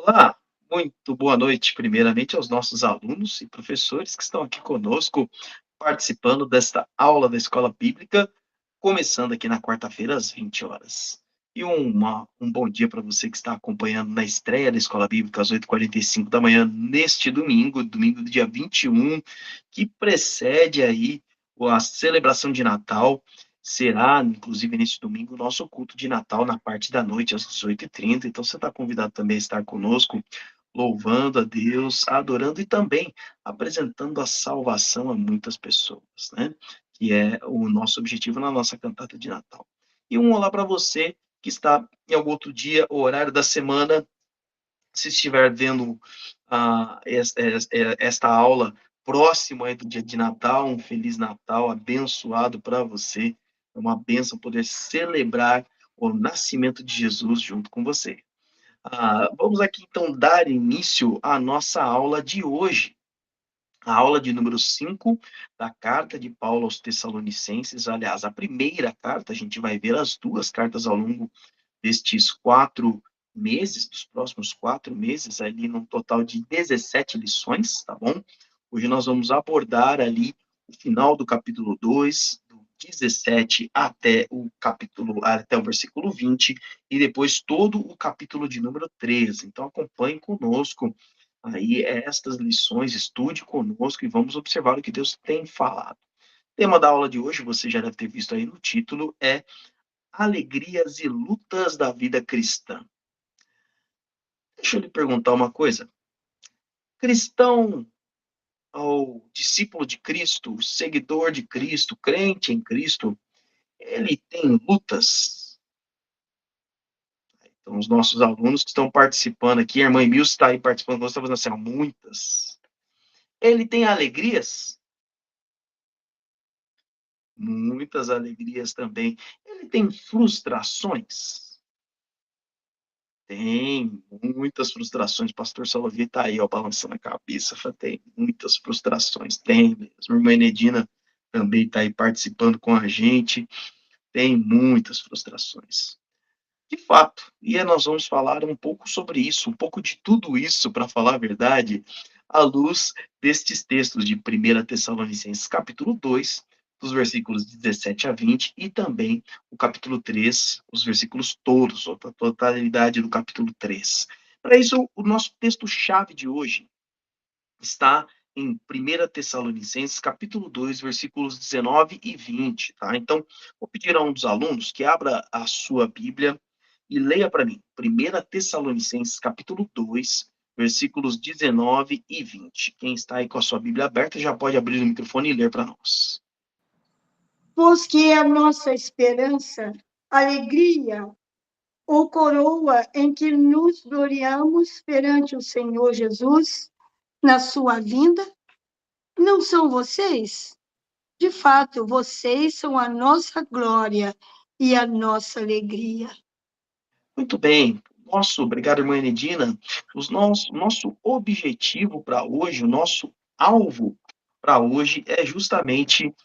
Olá, muito boa noite, primeiramente aos nossos alunos e professores que estão aqui conosco, participando desta aula da Escola Bíblica, começando aqui na quarta-feira às 20 horas. E um bom dia para você que está acompanhando na estreia da Escola Bíblica às 8h45 da manhã, neste domingo, domingo do dia 21, que precede aí a celebração de Natal. Será, inclusive, nesse domingo, o nosso culto de Natal na parte da noite, às 18h30. Então, você está convidado também a estar conosco, louvando a Deus, adorando e também apresentando a salvação a muitas pessoas, né? Que é o nosso objetivo na nossa cantata de Natal. E um olá para você que está em algum outro dia, o horário da semana, se estiver vendo esta aula próximo aí do dia de Natal, um Feliz Natal abençoado para você. É uma bênção poder celebrar o nascimento de Jesus junto com você. Vamos aqui então dar início à nossa aula de hoje. A aula de número 5 da carta de Paulo aos Tessalonicenses. Aliás, a primeira carta, a gente vai ver as duas cartas ao longo destes 4 meses, dos próximos 4 meses, ali num total de 17 lições, tá bom? Hoje nós vamos abordar ali o final do capítulo 2, do 17 até o versículo 20, e depois todo o capítulo de número 13. Então acompanhe conosco aí estas lições, estude conosco e vamos observar o que Deus tem falado. O tema da aula de hoje, você já deve ter visto aí no título, é Alegrias e lutas da vida cristã. Deixa eu lhe perguntar uma coisa. Cristão ou discípulo de Cristo, seguidor de Cristo, crente em Cristo, ele tem lutas? Então, os nossos alunos que estão participando aqui, a irmã Emilce está aí participando, nós estamos assim, muitas. Ele tem alegrias? Muitas alegrias também. Ele tem frustrações? Tem muitas frustrações. Pastor Salavi está aí, ó, balançando a cabeça. Tem muitas frustrações. Tem mesmo. Irmã Enedina também está aí participando com a gente. Tem muitas frustrações. De fato, e nós vamos falar um pouco sobre isso, um pouco de tudo isso, para falar a verdade, à luz destes textos de 1 Tessalonicenses, capítulo 2, dos versículos 17 a 20, e também o capítulo 3, os versículos todos, a totalidade do capítulo 3. Para isso, o nosso texto-chave de hoje está em 1 Tessalonicenses, capítulo 2, versículos 19 e 20, tá? Então, vou pedir a um dos alunos que abra a sua Bíblia e leia para mim, 1 Tessalonicenses, capítulo 2, versículos 19 e 20. Quem está aí com a sua Bíblia aberta já pode abrir o microfone e ler para nós. Pois que é a nossa esperança, alegria ou coroa em que nos gloriamos perante o Senhor Jesus na sua vinda, não são vocês? De fato, vocês são a nossa glória e a nossa alegria. Muito bem. Obrigado, irmã Enedina. Nosso objetivo para hoje, o nosso alvo para hoje é justamente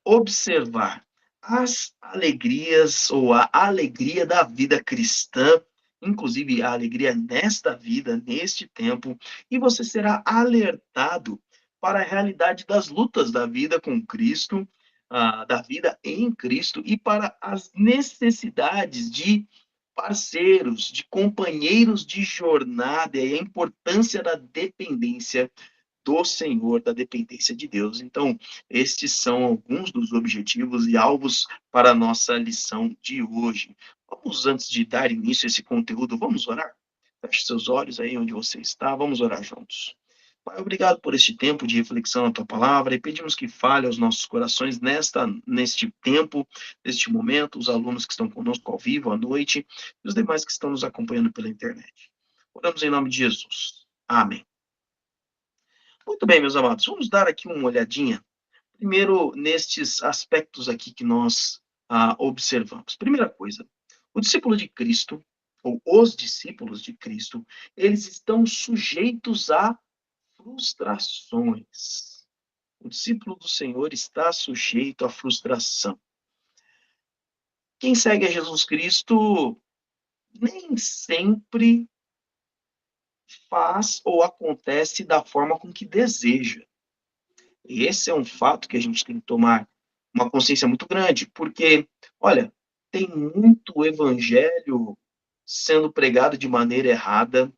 observar as alegrias ou a alegria da vida cristã, inclusive a alegria nesta vida, neste tempo, e você será alertado para a realidade das lutas da vida com Cristo, da vida em Cristo, e para as necessidades de parceiros, de companheiros de jornada e a importância da dependência do Senhor, da dependência de Deus. Então, estes são alguns dos objetivos e alvos para a nossa lição de hoje. Vamos, antes de dar início a esse conteúdo, vamos orar? Feche seus olhos aí onde você está, vamos orar juntos. Pai, obrigado por este tempo de reflexão na tua palavra e pedimos que fale aos nossos corações neste tempo, neste momento, os alunos que estão conosco ao vivo, à noite, e os demais que estão nos acompanhando pela internet. Oramos em nome de Jesus. Amém. Muito bem, meus amados, vamos dar aqui uma olhadinha, primeiro, nestes aspectos aqui que nós observamos. Primeira coisa, o discípulo de Cristo, ou os discípulos de Cristo, eles estão sujeitos a frustrações. O discípulo do Senhor está sujeito à frustração. Quem segue a Jesus Cristo nem sempre faz ou acontece da forma com que deseja. E esse é um fato que a gente tem que tomar uma consciência muito grande, porque, olha, tem muito evangelho sendo pregado de maneira errada,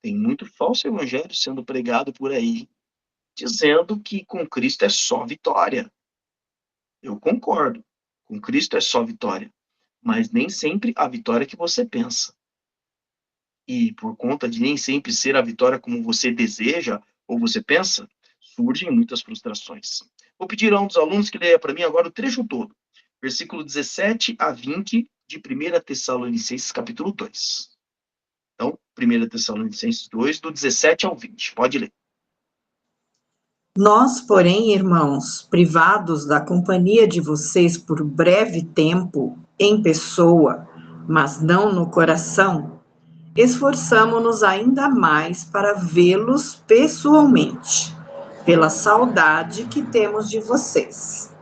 tem muito falso evangelho sendo pregado por aí, dizendo que com Cristo é só vitória. Eu concordo, com Cristo é só vitória, mas nem sempre a vitória que você pensa. E por conta de nem sempre ser a vitória como você deseja ou você pensa, surgem muitas frustrações. Vou pedir a um dos alunos que leia para mim agora o trecho todo, versículo 17 a 20 de 1 Tessalonicenses, capítulo 2. Então, 1 Tessalonicenses 2, do 17 ao 20. Pode ler. Nós, porém, irmãos, privados da companhia de vocês por breve tempo, em pessoa, mas não no coração, esforçamo-nos ainda mais para vê-los pessoalmente, pela saudade que temos de vocês.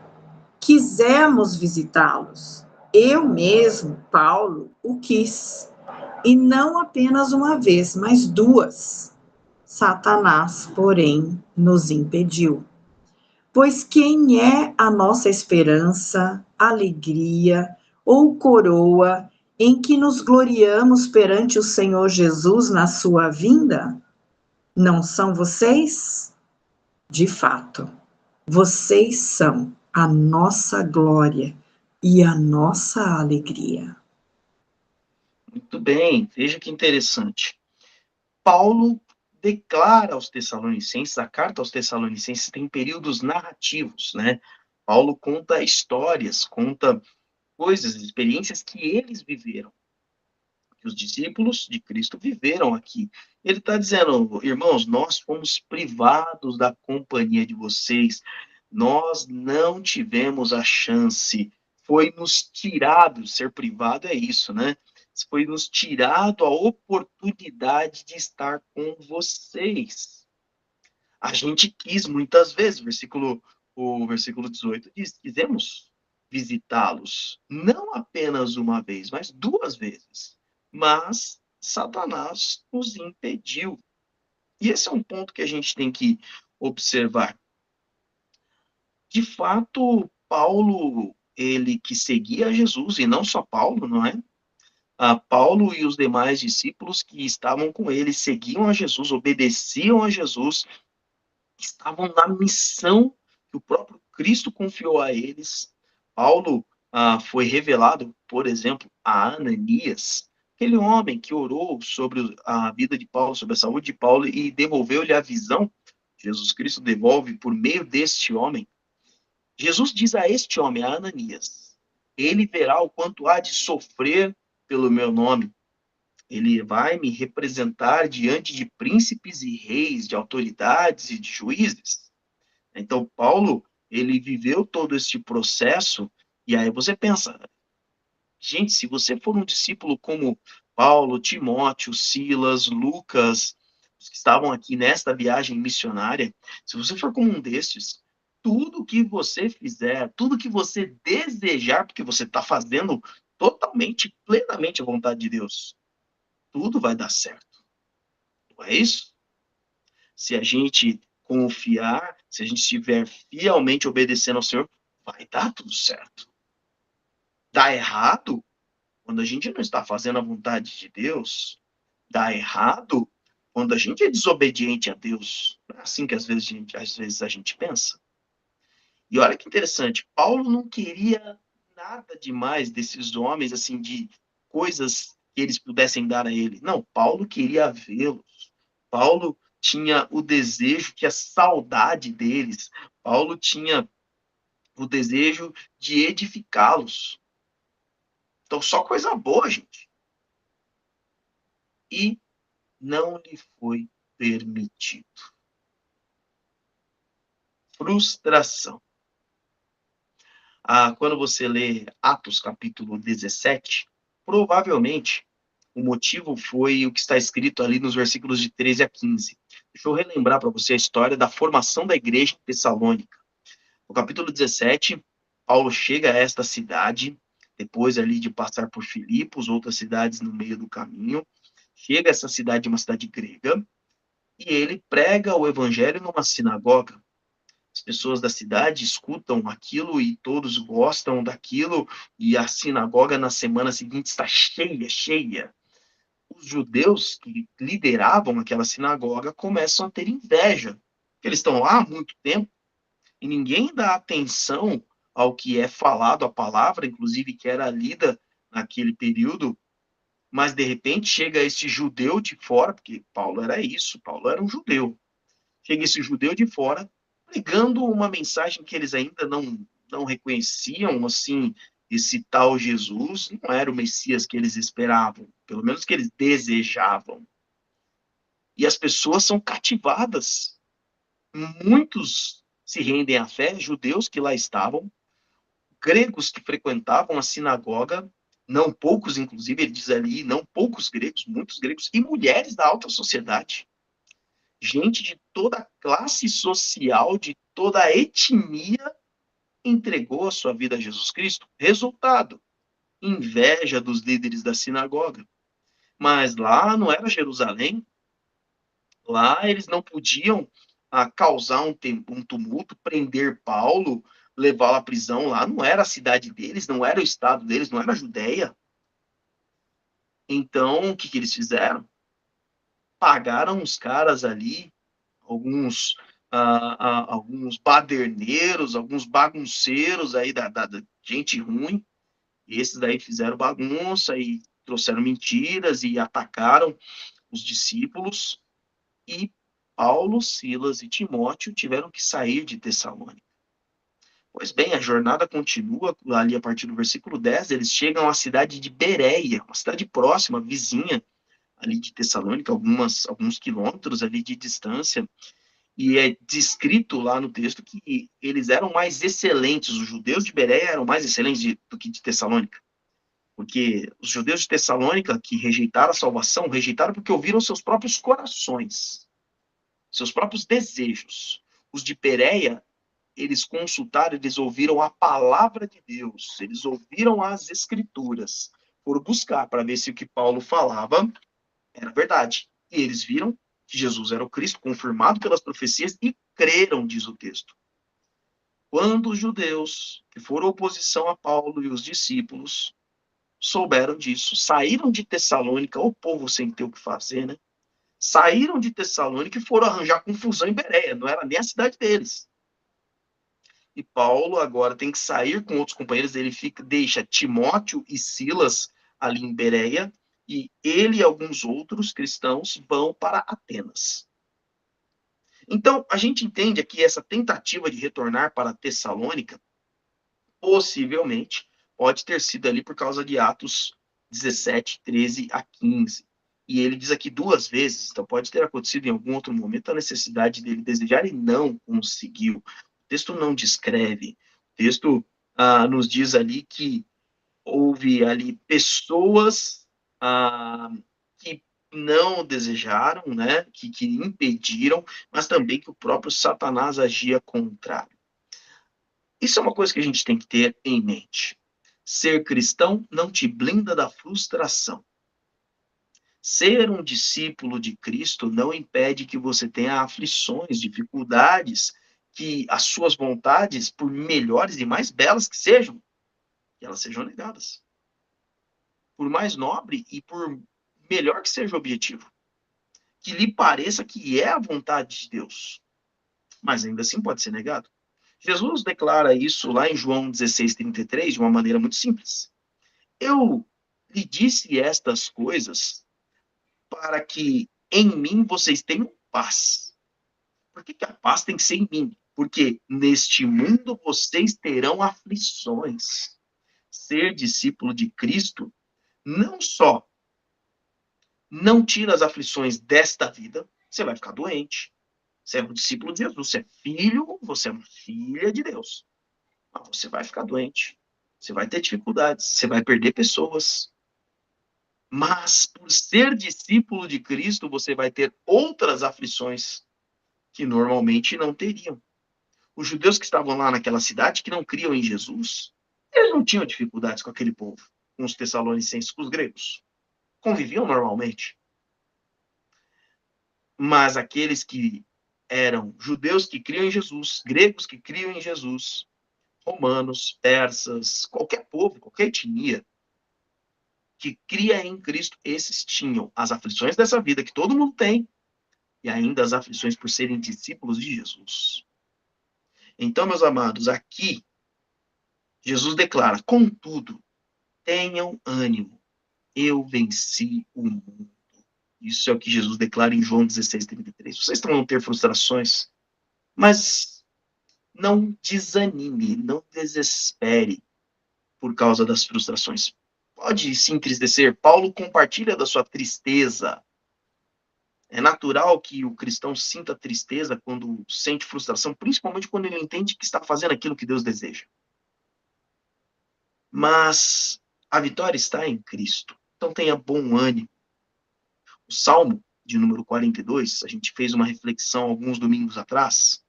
Quisemos visitá-los. Eu mesmo, Paulo, o quis, e não apenas uma vez, mas duas. Satanás, porém, nos impediu. Pois quem é a nossa esperança, alegria ou coroa em que nos gloriamos perante o Senhor Jesus na sua vinda? Não são vocês? De fato, vocês são a nossa glória e a nossa alegria. Muito bem, veja que interessante. Paulo declara aos Tessalonicenses, a carta aos Tessalonicenses tem períodos narrativos, né? Paulo conta histórias, conta coisas, experiências que eles viveram, que os discípulos de Cristo viveram aqui. Ele está dizendo, irmãos, nós fomos privados da companhia de vocês, nós não tivemos a chance, foi nos tirado, ser privado é isso, né? Foi nos tirado a oportunidade de estar com vocês. A gente quis muitas vezes, o versículo 18 diz, quisemos visitá-los, não apenas uma vez, mas duas vezes. Mas Satanás nos impediu. E esse é um ponto que a gente tem que observar. De fato, Paulo, ele que seguia Jesus, e não só Paulo, não é? Paulo e os demais discípulos que estavam com ele seguiam a Jesus, obedeciam a Jesus, estavam na missão que o próprio Cristo confiou a eles. Paulo foi revelado, por exemplo, a Ananias, aquele homem que orou sobre a vida de Paulo, sobre a saúde de Paulo e devolveu-lhe a visão. Jesus Cristo devolve por meio deste homem. Jesus diz a este homem, a Ananias, ele verá o quanto há de sofrer pelo meu nome. Ele vai me representar diante de príncipes e reis, de autoridades e de juízes. Então, Paulo, ele viveu todo esse processo, e aí você pensa, gente, se você for um discípulo como Paulo, Timóteo, Silas, Lucas, os que estavam aqui nesta viagem missionária, se você for como um destes, tudo que você fizer, tudo que você desejar, porque você está fazendo totalmente, plenamente a vontade de Deus, tudo vai dar certo. Não é isso? Se a gente confiar, se a gente estiver fielmente obedecendo ao Senhor, vai dar tudo certo. Dá errado quando a gente não está fazendo a vontade de Deus. Dá errado quando a gente é desobediente a Deus. Não é assim que às vezes a gente pensa. E olha que interessante, Paulo não queria nada demais desses homens, assim, de coisas que eles pudessem dar a ele. Não, Paulo queria vê-los. Paulo tinha o desejo, que a saudade deles. Paulo tinha o desejo de edificá-los. Então, só coisa boa, gente. E não lhe foi permitido. Frustração. Quando você lê Atos capítulo 17, provavelmente o motivo foi o que está escrito ali nos versículos de 13 a 15. Deixa eu relembrar para você a história da formação da igreja em Tessalônica. No capítulo 17, Paulo chega a esta cidade, depois ali de passar por Filipos, outras cidades no meio do caminho, chega a essa cidade, uma cidade grega, e ele prega o evangelho numa sinagoga. As pessoas da cidade escutam aquilo e todos gostam daquilo, e a sinagoga na semana seguinte está cheia, cheia. Os judeus que lideravam aquela sinagoga começam a ter inveja, porque eles estão lá há muito tempo e ninguém dá atenção ao que é falado, a palavra, inclusive, que era lida naquele período, mas de repente chega esse judeu de fora, porque Paulo era isso, Paulo era um judeu. Chega esse judeu de fora, pregando uma mensagem que eles ainda não reconheciam, assim, esse tal Jesus não era o Messias que eles esperavam, pelo menos que eles desejavam. E as pessoas são cativadas. Muitos se rendem à fé, judeus que lá estavam, gregos que frequentavam a sinagoga, não poucos, inclusive, ele diz ali, não poucos gregos, muitos gregos, e mulheres da alta sociedade. Gente de toda a classe social, de toda a etnia, entregou a sua vida a Jesus Cristo. Resultado, inveja dos líderes da sinagoga. Mas lá não era Jerusalém, lá eles não podiam causar um tumulto, prender Paulo, levá-lo à prisão lá. Não era a cidade deles, não era o estado deles, não era a Judéia. Então, o que, que eles fizeram? Pagaram os caras ali, alguns alguns baderneiros, alguns bagunceiros aí da gente ruim, e esses daí fizeram bagunça e trouxeram mentiras e atacaram os discípulos, e Paulo, Silas e Timóteo tiveram que sair de Tessalônica. Pois bem, a jornada continua ali a partir do versículo 10, eles chegam à cidade de Bereia, uma cidade próxima, vizinha ali de Tessalônica, alguns quilômetros ali de distância, e é descrito lá no texto que eles eram mais excelentes, os judeus de Bereia eram mais excelentes do que de Tessalônica, porque os judeus de Tessalônica que rejeitaram a salvação, rejeitaram porque ouviram seus próprios corações, seus próprios desejos. Os de Bereia, eles consultaram, eles ouviram a palavra de Deus, eles ouviram as escrituras, foram buscar para ver se o que Paulo falava era verdade. E eles viram que Jesus era o Cristo, confirmado pelas profecias, e creram, diz o texto. Quando os judeus, que foram oposição a Paulo e os discípulos, souberam disso, saíram de Tessalônica, o povo sem ter o que fazer, né? Saíram de Tessalônica e foram arranjar confusão em Bereia, não era nem a cidade deles. E Paulo agora tem que sair com outros companheiros, ele deixa Timóteo e Silas ali em Bereia, e ele e alguns outros cristãos vão para Atenas. Então, a gente entende aqui essa tentativa de retornar para Tessalônica, possivelmente, pode ter sido ali por causa de Atos 17, 13 a 15. E ele diz aqui duas vezes, então pode ter acontecido em algum outro momento a necessidade dele desejar e não conseguiu. O texto não descreve, o texto nos diz ali que houve ali pessoas que não desejaram, né, que impediram, mas também que o próprio Satanás agia contrário. Isso é uma coisa que a gente tem que ter em mente. Ser cristão não te blinda da frustração. Ser um discípulo de Cristo não impede que você tenha aflições, dificuldades, que as suas vontades, por melhores e mais belas que sejam, que elas sejam negadas. Por mais nobre e por melhor que seja o objetivo. Que lhe pareça que é a vontade de Deus. Mas ainda assim pode ser negado. Jesus declara isso lá em João 16:33 de uma maneira muito simples. Eu lhe disse estas coisas para que em mim vocês tenham paz. Por que a paz tem que ser em mim? Porque neste mundo vocês terão aflições. Ser discípulo de Cristo não só não tira as aflições desta vida, você vai ficar doente. Você é um discípulo de Jesus, você é filho, você é uma filha de Deus. Mas você vai ficar doente, você vai ter dificuldades, você vai perder pessoas. Mas por ser discípulo de Cristo, você vai ter outras aflições que normalmente não teriam. Os judeus que estavam lá naquela cidade, que não criam em Jesus, eles não tinham dificuldades com aquele povo, com os tessalonicenses, com os gregos. Conviviam normalmente. Mas aqueles que eram judeus que criam em Jesus, gregos que criam em Jesus, romanos, persas, qualquer povo, qualquer etnia que cria em Cristo, esses tinham as aflições dessa vida que todo mundo tem e ainda as aflições por serem discípulos de Jesus. Então, meus amados, aqui Jesus declara: contudo, tenham ânimo, eu venci o mundo. Isso é o que Jesus declara em João 16:33. Vocês vão ter frustrações, mas não desanime, não desespere por causa das frustrações. Pode se entristecer. Paulo compartilha da sua tristeza. É natural que o cristão sinta tristeza quando sente frustração, principalmente quando ele entende que está fazendo aquilo que Deus deseja. Mas a vitória está em Cristo. Então tenha bom ânimo. O Salmo de número 42, a gente fez uma reflexão alguns domingos atrás.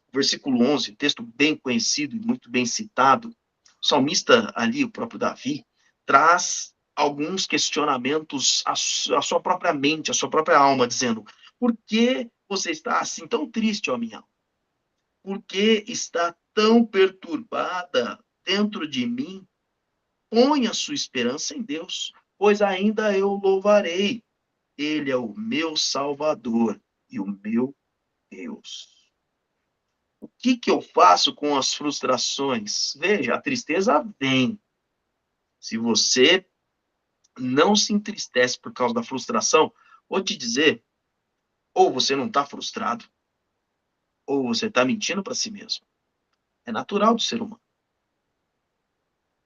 O versículo 11, texto bem conhecido e muito bem citado. O salmista ali, o próprio Davi, traz alguns questionamentos à sua própria mente, à sua própria alma, dizendo: por que você está assim tão triste, ó minha alma? Por que está tão perturbada dentro de mim? Põe a sua esperança em Deus, pois ainda eu louvarei. Ele é o meu Salvador e o meu Deus. O que que eu faço com as frustrações? Veja, a tristeza vem. Se você não se entristece por causa da frustração, vou te dizer, ou você não está frustrado, ou você está mentindo para si mesmo. É natural do ser humano.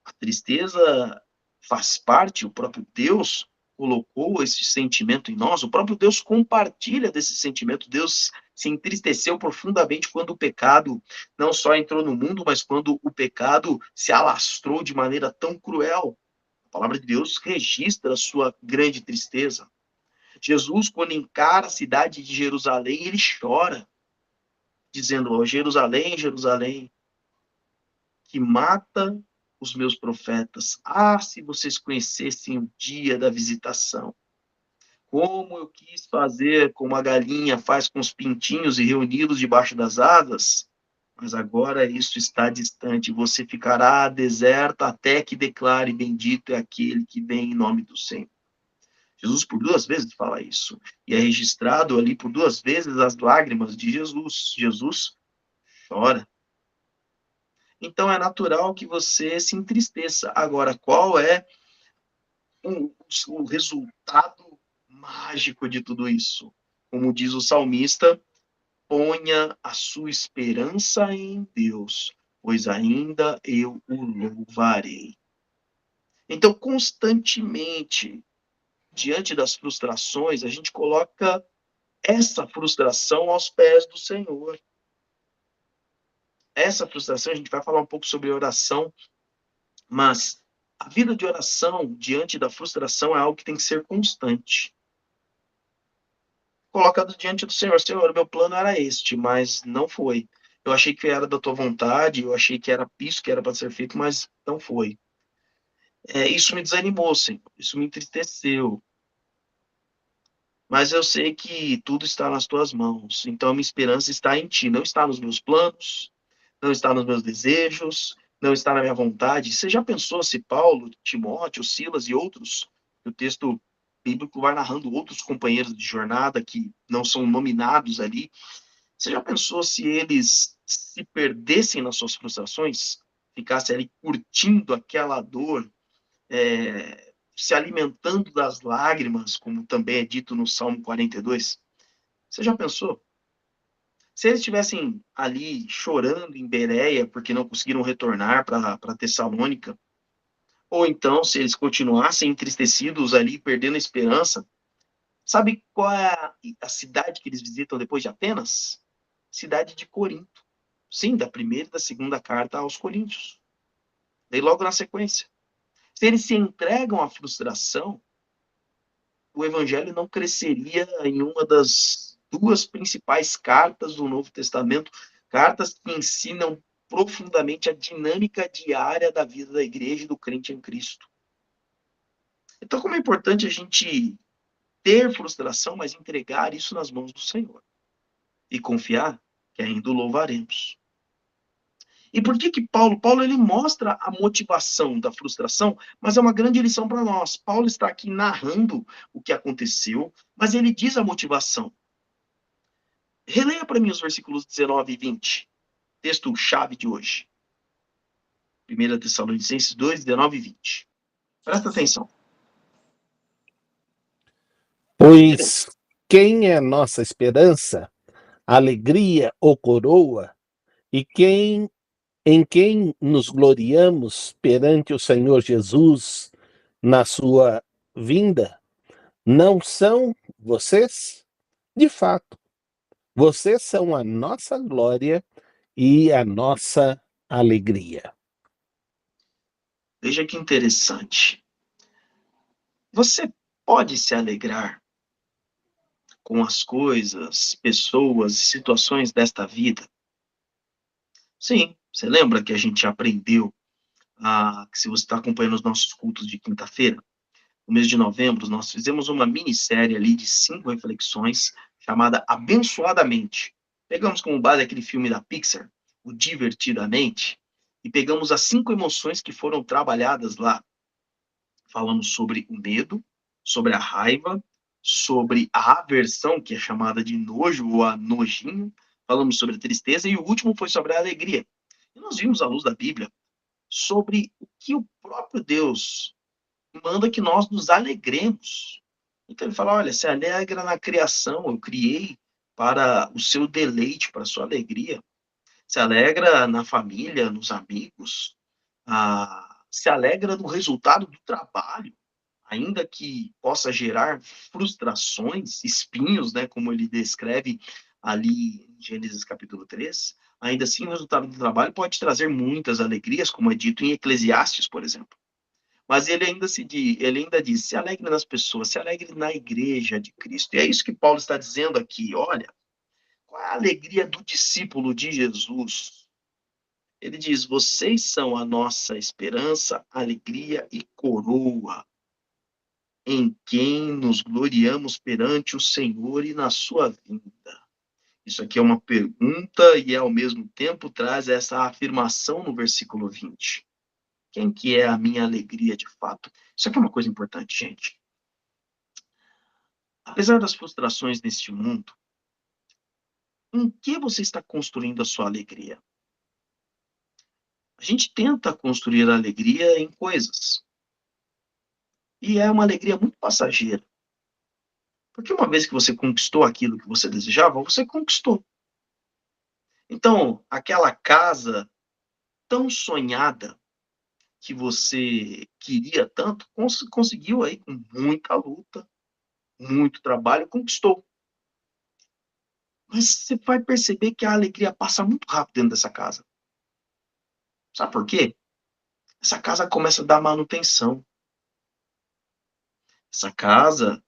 A tristeza faz parte, o próprio Deus colocou esse sentimento em nós, o próprio Deus compartilha desse sentimento. Deus se entristeceu profundamente quando o pecado não só entrou no mundo, mas quando o pecado se alastrou de maneira tão cruel. A palavra de Deus registra a sua grande tristeza. Jesus, quando encara a cidade de Jerusalém, ele chora, dizendo: ó, Jerusalém, Jerusalém, que mata os meus profetas. Ah, se vocês conhecessem o dia da visitação. Como eu quis fazer como a galinha faz com os pintinhos e reuni-los debaixo das asas, mas agora isso está distante. Você ficará deserta até que declare: bendito é aquele que vem em nome do Senhor. Jesus por 2 vezes fala isso. E é registrado ali por 2 vezes as lágrimas de Jesus. Jesus chora. Então é natural que você se entristeça. Agora, qual é o resultado mágico de tudo isso? Como diz o salmista, ponha a sua esperança em Deus, pois ainda eu o louvarei. Então, constantemente, diante das frustrações, a gente coloca essa frustração aos pés do Senhor. Essa frustração, a gente vai falar um pouco sobre oração, mas a vida de oração diante da frustração é algo que tem que ser constante. Colocado diante do Senhor: Senhor, meu plano era este, mas não foi. Eu achei que era da tua vontade, eu achei que era isso que era para ser feito, mas não foi. Isso me desanimou, Senhor, isso me entristeceu. Mas eu sei que tudo está nas tuas mãos, então a minha esperança está em ti, não está nos meus planos, não está nos meus desejos, não está na minha vontade. Você já pensou se Paulo, Timóteo, Silas e outros, o texto bíblico vai narrando outros companheiros de jornada que não são nominados ali, você já pensou se eles se perdessem nas suas frustrações, ficassem ali curtindo aquela dor, se alimentando das lágrimas, como também é dito no Salmo 42? Você já pensou? Se eles estivessem ali chorando em Bereia porque não conseguiram retornar para Tessalônica, ou então se eles continuassem entristecidos ali, perdendo a esperança, sabe qual é a cidade que eles visitam depois de Atenas? Cidade de Corinto. Sim, da primeira e da segunda carta aos Coríntios. Daí logo na sequência. Se eles se entregam à frustração, o evangelho não cresceria em uma das 2 principais cartas do Novo Testamento, cartas que ensinam profundamente a dinâmica diária da vida da igreja e do crente em Cristo. Então, como é importante a gente ter frustração, mas entregar isso nas mãos do Senhor. E confiar que ainda o louvaremos. E por que que Paulo ele mostra a motivação da frustração, mas é uma grande lição para nós. Paulo está aqui narrando o que aconteceu, mas ele diz a motivação. Releia para mim os versículos 19 e 20, texto-chave de hoje. 1 Tessalonicenses 2, 19 e 20. Presta atenção. Pois quem é nossa esperança, alegria ou coroa, e em quem nos gloriamos perante o Senhor Jesus na sua vinda, não são vocês? De fato, vocês são a nossa glória e a nossa alegria. Veja que interessante. Você pode se alegrar com as coisas, pessoas e situações desta vida? Sim, você lembra que a gente aprendeu, que se você está acompanhando os nossos cultos de quinta-feira, no mês de novembro, nós fizemos uma minissérie ali de 5 reflexões, chamada Abençoadamente. Pegamos como base aquele filme da Pixar, o Divertidamente, e pegamos as 5 emoções que foram trabalhadas lá. Falamos sobre o medo, sobre a raiva, sobre a aversão, que é chamada de nojo ou a nojinho, falamos sobre a tristeza, e o último foi sobre a alegria. E nós vimos, à luz da Bíblia, sobre o que o próprio Deus manda que nós nos alegremos. Então ele fala, olha, se alegra na criação, eu criei para o seu deleite, para a sua alegria. Se alegra na família, nos amigos, se alegra no resultado do trabalho, ainda que possa gerar frustrações, espinhos, né, como ele descreve ali em Gênesis capítulo 3, ainda assim o resultado do trabalho pode trazer muitas alegrias, como é dito em Eclesiastes, por exemplo. Mas ele ainda diz, se alegre nas pessoas, se alegre na igreja de Cristo. E é isso que Paulo está dizendo aqui, olha, qual é a alegria do discípulo de Jesus? Ele diz, vocês são a nossa esperança, alegria e coroa, em quem nos gloriamos perante o Senhor e na sua vinda. Isso aqui é uma pergunta e, ao mesmo tempo, traz essa afirmação no versículo 20. Quem que é a minha alegria de fato? Isso aqui é uma coisa importante, gente. Apesar das frustrações neste mundo, em que você está construindo a sua alegria? A gente tenta construir a alegria em coisas. E é uma alegria muito passageira. Porque uma vez que você conquistou aquilo que você desejava, você conquistou. Então, aquela casa tão sonhada que você queria tanto, conseguiu aí com muita luta, muito trabalho, conquistou. Mas você vai perceber que a alegria passa muito rápido dentro dessa casa. Sabe por quê? Essa casa começa a dar manutenção. Essa casa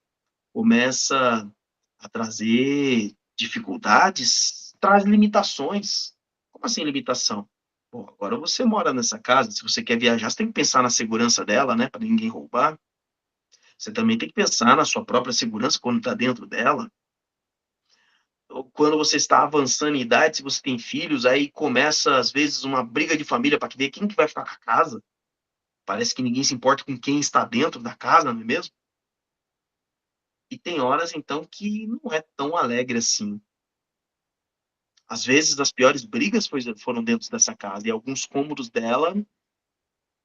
começa a trazer dificuldades, traz limitações. Como assim limitação? Bom, agora você mora nessa casa, se você quer viajar, você tem que pensar na segurança dela, né, para ninguém roubar. Você também tem que pensar na sua própria segurança quando está dentro dela. Ou quando você está avançando em idade, se você tem filhos, aí começa, às vezes, uma briga de família para ver quem que vai ficar com a casa. Parece que ninguém se importa com quem está dentro da casa, não é mesmo? E tem horas, então, que não é tão alegre assim. Às vezes, as piores brigas foram dentro dessa casa, e alguns cômodos dela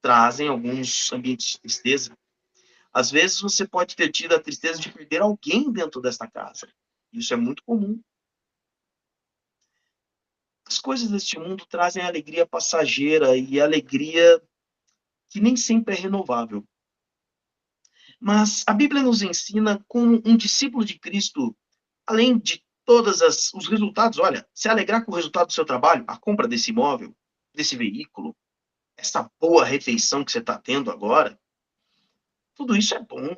trazem alguns ambientes de tristeza. Às vezes, você pode ter tido a tristeza de perder alguém dentro desta casa. Isso é muito comum. As coisas deste mundo trazem alegria passageira e alegria que nem sempre é renovável. Mas a Bíblia nos ensina como um discípulo de Cristo, além de todos os resultados, olha, se alegrar com o resultado do seu trabalho, a compra desse imóvel, desse veículo, essa boa refeição que você está tendo agora, tudo isso é bom.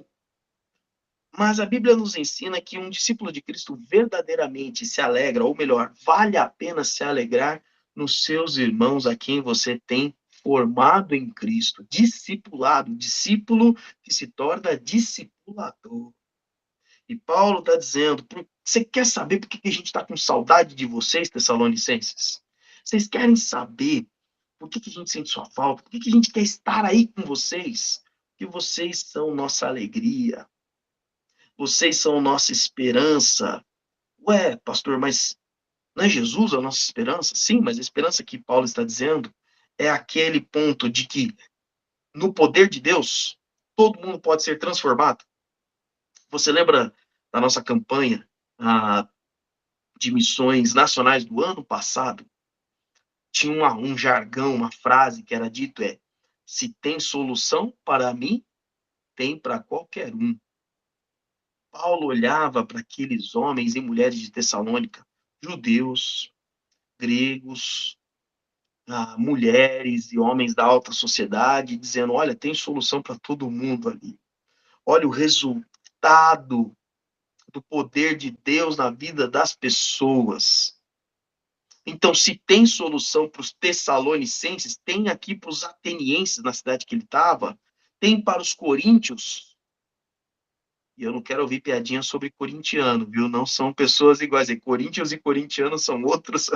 Mas a Bíblia nos ensina que um discípulo de Cristo verdadeiramente se alegra, ou melhor, vale a pena se alegrar nos seus irmãos a quem você tem formado em Cristo, discipulado, discípulo que se torna discipulador. E Paulo está dizendo, você quer saber por que a gente está com saudade de vocês, Tessalonicenses? Vocês querem saber por que a gente sente sua falta? Por que a gente quer estar aí com vocês? Porque vocês são nossa alegria. Vocês são nossa esperança. Ué, pastor, mas não é Jesus a nossa esperança? Sim, mas a esperança que Paulo está dizendo é aquele ponto de que no poder de Deus, todo mundo pode ser transformado. Você lembra da nossa campanha de missões nacionais do ano passado? Tinha um jargão, uma frase que era dito, se tem solução para mim, tem para qualquer um. Paulo olhava para aqueles homens e mulheres de Tessalônica, judeus, gregos, mulheres e homens da alta sociedade, dizendo, olha, tem solução para todo mundo ali. Olha o resultado do poder de Deus na vida das pessoas. Então, se tem solução para os tessalonicenses, tem aqui para os atenienses, na cidade que ele estava, tem para os coríntios. E eu não quero ouvir piadinha sobre corintiano, viu? Não são pessoas iguais. E coríntios e corintianos são outras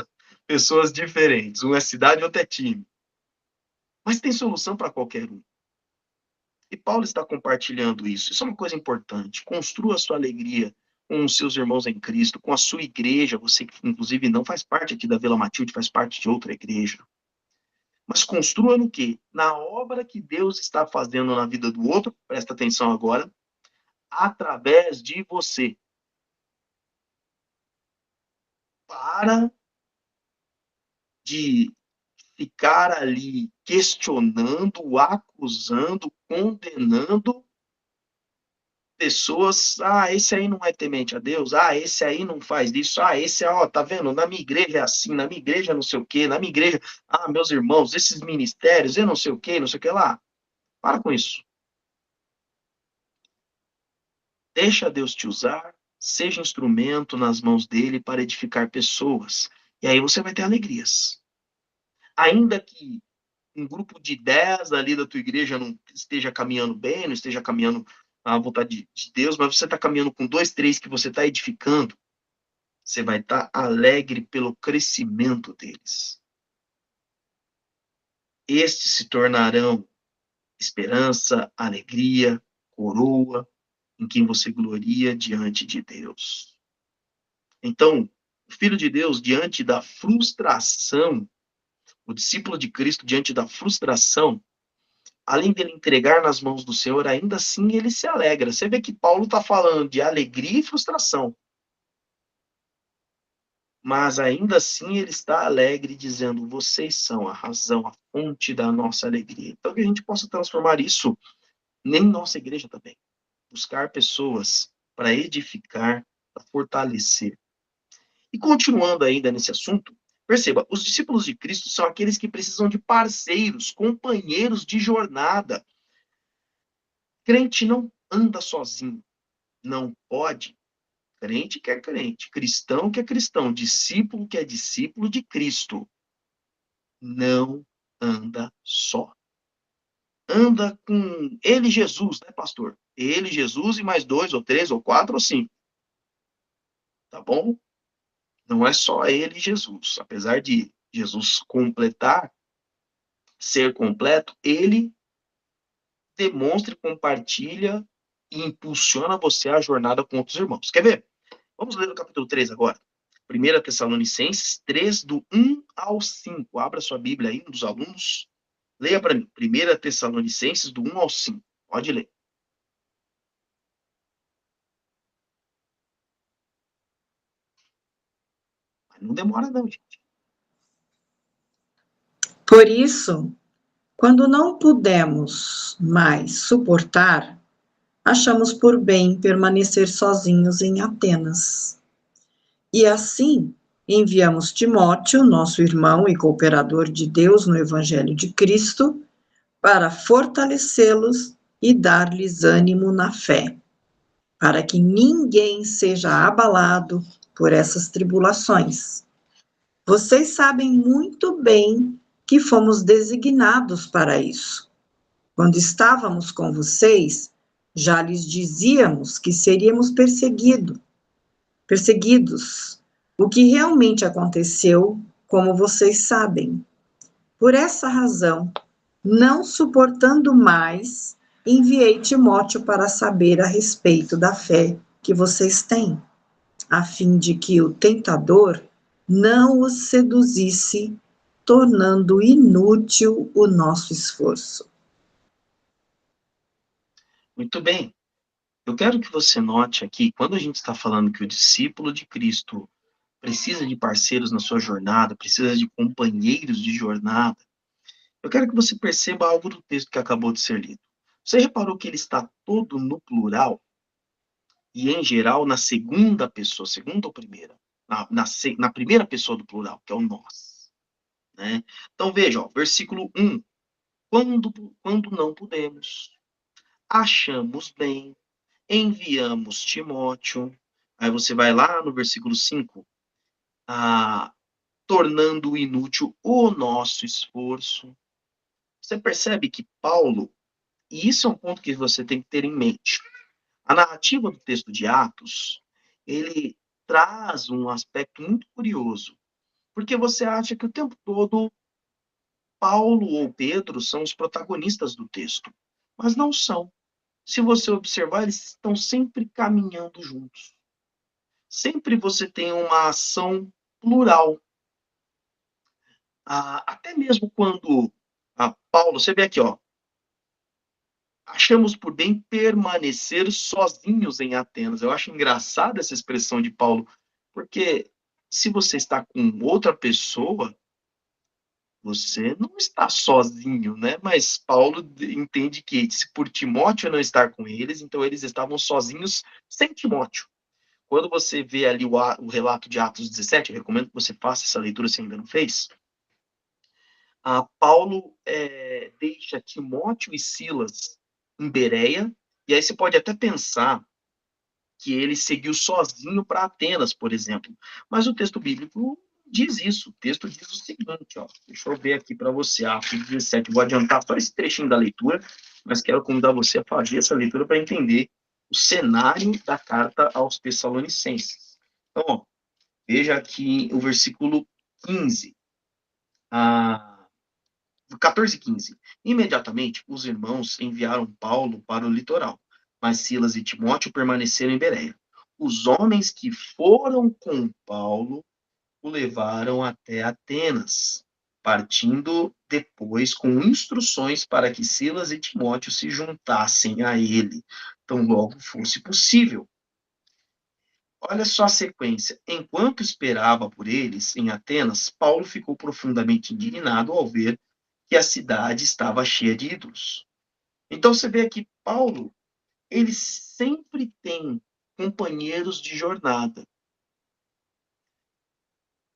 pessoas diferentes. Um é cidade, outro é time. Mas tem solução para qualquer um. E Paulo está compartilhando isso. Isso é uma coisa importante. Construa a sua alegria com os seus irmãos em Cristo, com a sua igreja. Você que, inclusive, não faz parte aqui da Vila Matilde, faz parte de outra igreja. Mas construa no quê? Na obra que Deus está fazendo na vida do outro, presta atenção agora, através de você. Para de ficar ali questionando, acusando, condenando pessoas, esse aí não é temente a Deus, esse aí não faz isso, esse, tá vendo, na minha igreja é assim, na minha igreja não sei o quê, na minha igreja, meus irmãos, esses ministérios, eu não sei o que lá. Para com isso. Deixa Deus te usar, seja instrumento nas mãos dele para edificar pessoas. E aí você vai ter alegrias. Ainda que um grupo de 10 ali da tua igreja não esteja caminhando bem, não esteja caminhando à vontade de Deus, mas você está caminhando com 2, 3 que você está edificando, você vai estar alegre pelo crescimento deles. Estes se tornarão esperança, alegria, coroa, em quem você gloria diante de Deus. Então, o Filho de Deus, diante da frustração, o discípulo de Cristo, diante da frustração, além dele entregar nas mãos do Senhor, ainda assim ele se alegra. Você vê que Paulo está falando de alegria e frustração. Mas ainda assim ele está alegre, dizendo, vocês são a razão, a fonte da nossa alegria. Então que a gente possa transformar isso em nossa igreja também. Buscar pessoas para edificar, para fortalecer. E continuando ainda nesse assunto, perceba, os discípulos de Cristo são aqueles que precisam de parceiros, companheiros de jornada. Crente não anda sozinho, não pode. Crente que é crente, cristão que é cristão, discípulo que é discípulo de Cristo. Não anda só. Anda com ele, Jesus, né, pastor? Ele, Jesus e mais 2, ou 3, ou 4, ou 5. Tá bom? Não é só ele, Jesus. Apesar de Jesus completar, ser completo, ele demonstra, compartilha e impulsiona você a jornada com outros irmãos. Quer ver? Vamos ler o capítulo 3 agora. 1 Tessalonicenses 3, do 1 ao 5. Abra sua Bíblia aí, um dos alunos. Leia para mim. 1 Tessalonicenses, do 1 ao 5. Pode ler. Mas não demora não, gente. Por isso, quando não pudemos mais suportar, achamos por bem permanecer sozinhos em Atenas. E assim, enviamos Timóteo, nosso irmão e cooperador de Deus no Evangelho de Cristo, para fortalecê-los e dar-lhes ânimo na fé, para que ninguém seja abalado por essas tribulações. Vocês sabem muito bem que fomos designados para isso. Quando estávamos com vocês, Já lhes dizíamos que seríamos perseguidos, o que realmente aconteceu, como vocês sabem. Por essa razão, não suportando mais, enviei Timóteo para saber a respeito da fé que vocês têm, a fim de que o tentador não os seduzisse, tornando inútil o nosso esforço. Muito bem. Eu quero que você note aqui, quando a gente está falando que o discípulo de Cristo precisa de parceiros na sua jornada, precisa de companheiros de jornada, eu quero que você perceba algo do texto que acabou de ser lido. Você reparou que ele está todo no plural e, em geral, na segunda pessoa, segunda ou primeira? Na primeira pessoa do plural, que é o nós. Né? Então, veja, ó, versículo 1. Quando não podemos, achamos bem, enviamos Timóteo. Aí você vai lá no versículo 5, tornando inútil o nosso esforço. Você percebe que Paulo, e isso é um ponto que você tem que ter em mente, a narrativa do texto de Atos, ele traz um aspecto muito curioso, porque você acha que o tempo todo Paulo ou Pedro são os protagonistas do texto, mas não são. Se você observar, eles estão sempre caminhando juntos. Sempre você tem uma ação plural. Até mesmo quando Paulo, você vê aqui, ó, achamos por bem permanecer sozinhos em Atenas. Eu acho engraçada essa expressão de Paulo, porque se você está com outra pessoa, você não está sozinho, né? Mas Paulo entende que se por Timóteo não estar com eles, então eles estavam sozinhos sem Timóteo. Quando você vê ali o relato de Atos 17, eu recomendo que você faça essa leitura se ainda não fez. Paulo deixa Timóteo e Silas em Bereia, e aí você pode até pensar que ele seguiu sozinho para Atenas, por exemplo. Mas o texto bíblico diz isso. O texto diz o seguinte, ó, deixa eu ver aqui para você, Atos 17. Vou adiantar só esse trechinho da leitura, mas quero convidar você a fazer essa leitura para entender o cenário da carta aos Tessalonicenses. Então, ó, veja aqui o versículo 15. 14 e 15. Imediatamente, os irmãos enviaram Paulo para o litoral, mas Silas e Timóteo permaneceram em Bereia. Os homens que foram com Paulo o levaram até Atenas, partindo depois com instruções para que Silas e Timóteo se juntassem a ele, tão logo fosse possível. Olha só a sequência. Enquanto esperava por eles em Atenas, Paulo ficou profundamente indignado ao ver que a cidade estava cheia de ídolos. Então você vê aqui, Paulo, ele sempre tem companheiros de jornada.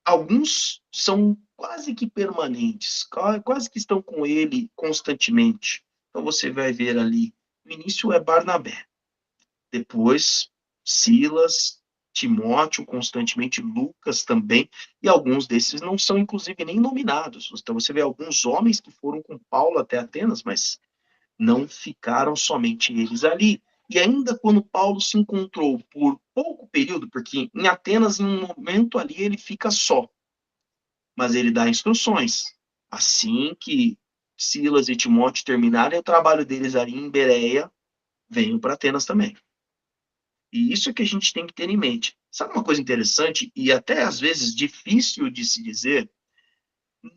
Alguns são quase que permanentes, quase que estão com ele constantemente. Então você vai ver ali, no início é Barnabé, depois Silas, Timóteo constantemente, Lucas também, e alguns desses não são inclusive nem nominados. Então você vê alguns homens que foram com Paulo até Atenas, mas não ficaram somente eles ali. E ainda quando Paulo se encontrou por pouco período, porque em Atenas, em um momento ali, ele fica só, mas ele dá instruções. Assim que Silas e Timóteo terminarem o trabalho deles ali em Bereia, venham para Atenas também. E isso é que a gente tem que ter em mente. Sabe uma coisa interessante e até às vezes difícil de se dizer?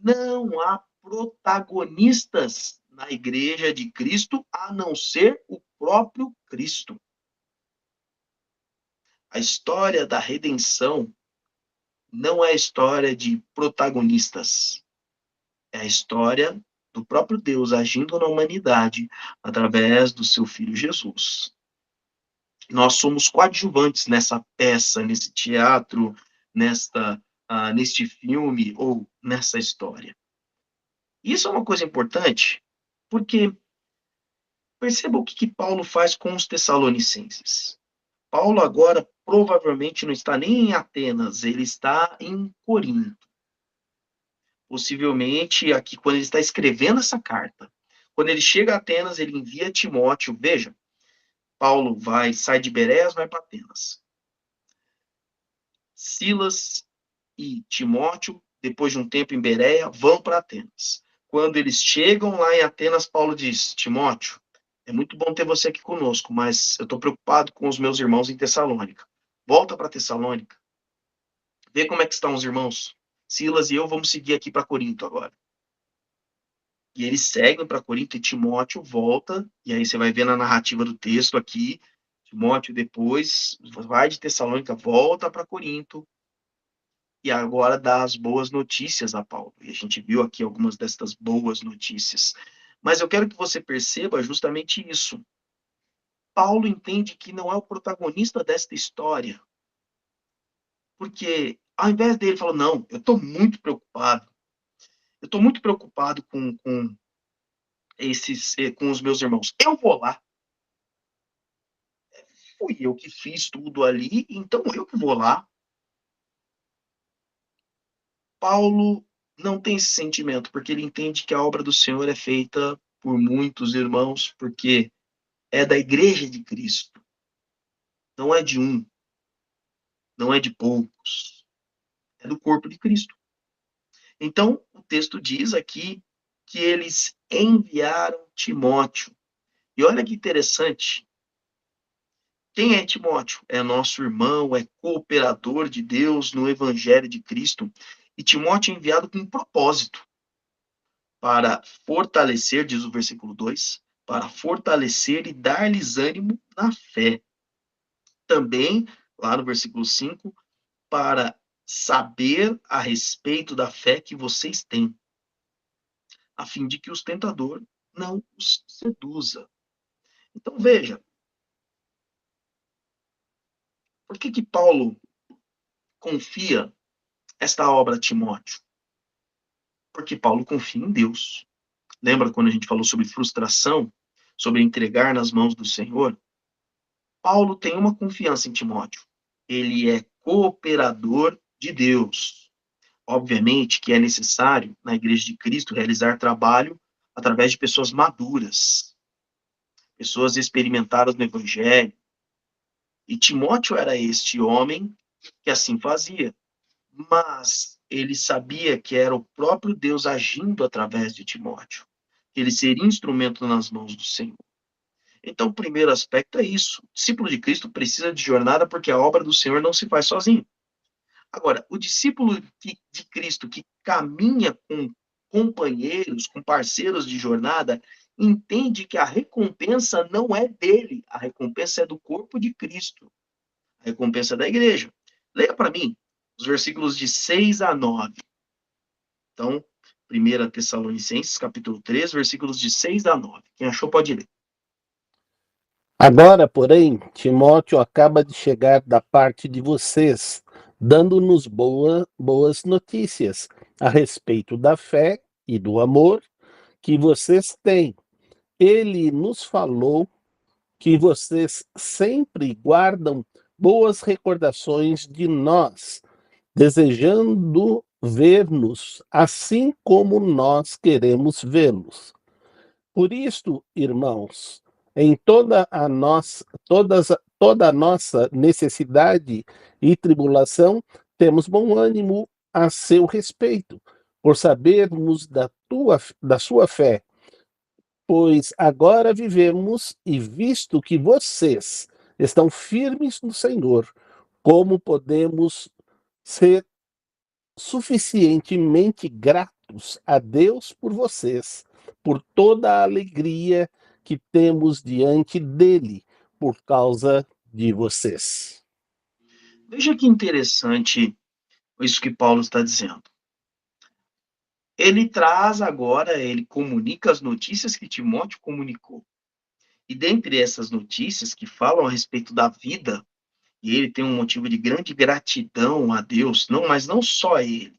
Não há protagonistas na igreja de Cristo a não ser o próprio Cristo. A história da redenção não é a história de protagonistas. É a história do próprio Deus agindo na humanidade através do seu Filho Jesus. Nós somos coadjuvantes nessa peça, nesse teatro, neste filme ou nessa história. Isso é uma coisa importante, porque perceba o que Paulo faz com os Tessalonicenses. Paulo agora provavelmente não está nem em Atenas, ele está em Corinto. Possivelmente aqui, quando ele está escrevendo essa carta, quando ele chega a Atenas, ele envia Timóteo. Veja, Paulo sai de Bereia, vai para Atenas. Silas e Timóteo, depois de um tempo em Bereia, vão para Atenas. Quando eles chegam lá em Atenas, Paulo diz: Timóteo, é muito bom ter você aqui conosco, mas eu estou preocupado com os meus irmãos em Tessalônica. Volta para Tessalônica. Vê como é que estão os irmãos. Silas e eu vamos seguir aqui para Corinto agora. E eles seguem para Corinto e Timóteo volta, e aí você vai ver na narrativa do texto aqui, Timóteo depois vai de Tessalônica, volta para Corinto, e agora dá as boas notícias a Paulo. E a gente viu aqui algumas destas boas notícias. Mas eu quero que você perceba justamente isso. Paulo entende que não é o protagonista desta história. Porque ao invés dele falar, não, eu estou muito preocupado. Eu estou muito preocupado com os meus irmãos. Eu vou lá. Fui eu que fiz tudo ali, então eu que vou lá. Paulo não tem esse sentimento, porque ele entende que a obra do Senhor é feita por muitos irmãos, porque é da igreja de Cristo. Não é de um, não é de poucos. É do corpo de Cristo. Então, o texto diz aqui que eles enviaram Timóteo. E olha que interessante. Quem é Timóteo? É nosso irmão, é cooperador de Deus no Evangelho de Cristo. E Timóteo é enviado com um propósito para fortalecer, diz o versículo 2, para fortalecer e dar-lhes ânimo na fé. Também, lá no versículo 5, para saber a respeito da fé que vocês têm, a fim de que os tentador não os seduza. Então, veja, por que Paulo confia esta obra a Timóteo? Porque Paulo confia em Deus. Lembra quando a gente falou sobre frustração, sobre entregar nas mãos do Senhor? Paulo tem uma confiança em Timóteo. Ele é cooperador de Deus. Obviamente que é necessário, na Igreja de Cristo, realizar trabalho através de pessoas maduras, pessoas experimentadas no Evangelho. E Timóteo era este homem que assim fazia. Mas ele sabia que era o próprio Deus agindo através de Timóteo. Que ele seria instrumento nas mãos do Senhor. Então, o primeiro aspecto é isso. O discípulo de Cristo precisa de jornada porque a obra do Senhor não se faz sozinho. Agora, o discípulo de Cristo que caminha com companheiros, com parceiros de jornada, entende que a recompensa não é dele, a recompensa é do corpo de Cristo, a recompensa é da igreja. Leia para mim os versículos de 6 a 9. Então, 1 Tessalonicenses, capítulo 3, versículos de 6 a 9. Quem achou pode ler. Agora, porém, Timóteo acaba de chegar da parte de vocês, dando-nos boas notícias a respeito da fé e do amor que vocês têm. Ele nos falou que vocês sempre guardam boas recordações de nós, desejando ver-nos assim como nós queremos vê-los. Por isto, irmãos, em toda a nossa necessidade e tribulação, temos bom ânimo a seu respeito, por sabermos da sua fé, pois agora vivemos e visto que vocês estão firmes no Senhor, como podemos ser suficientemente gratos a Deus por vocês, por toda a alegria que temos diante dele, por causa de vocês. Veja que interessante isso que Paulo está dizendo. Ele traz agora, ele comunica as notícias que Timóteo comunicou. E dentre essas notícias que falam a respeito da vida, e ele tem um motivo de grande gratidão a Deus, mas não só ele.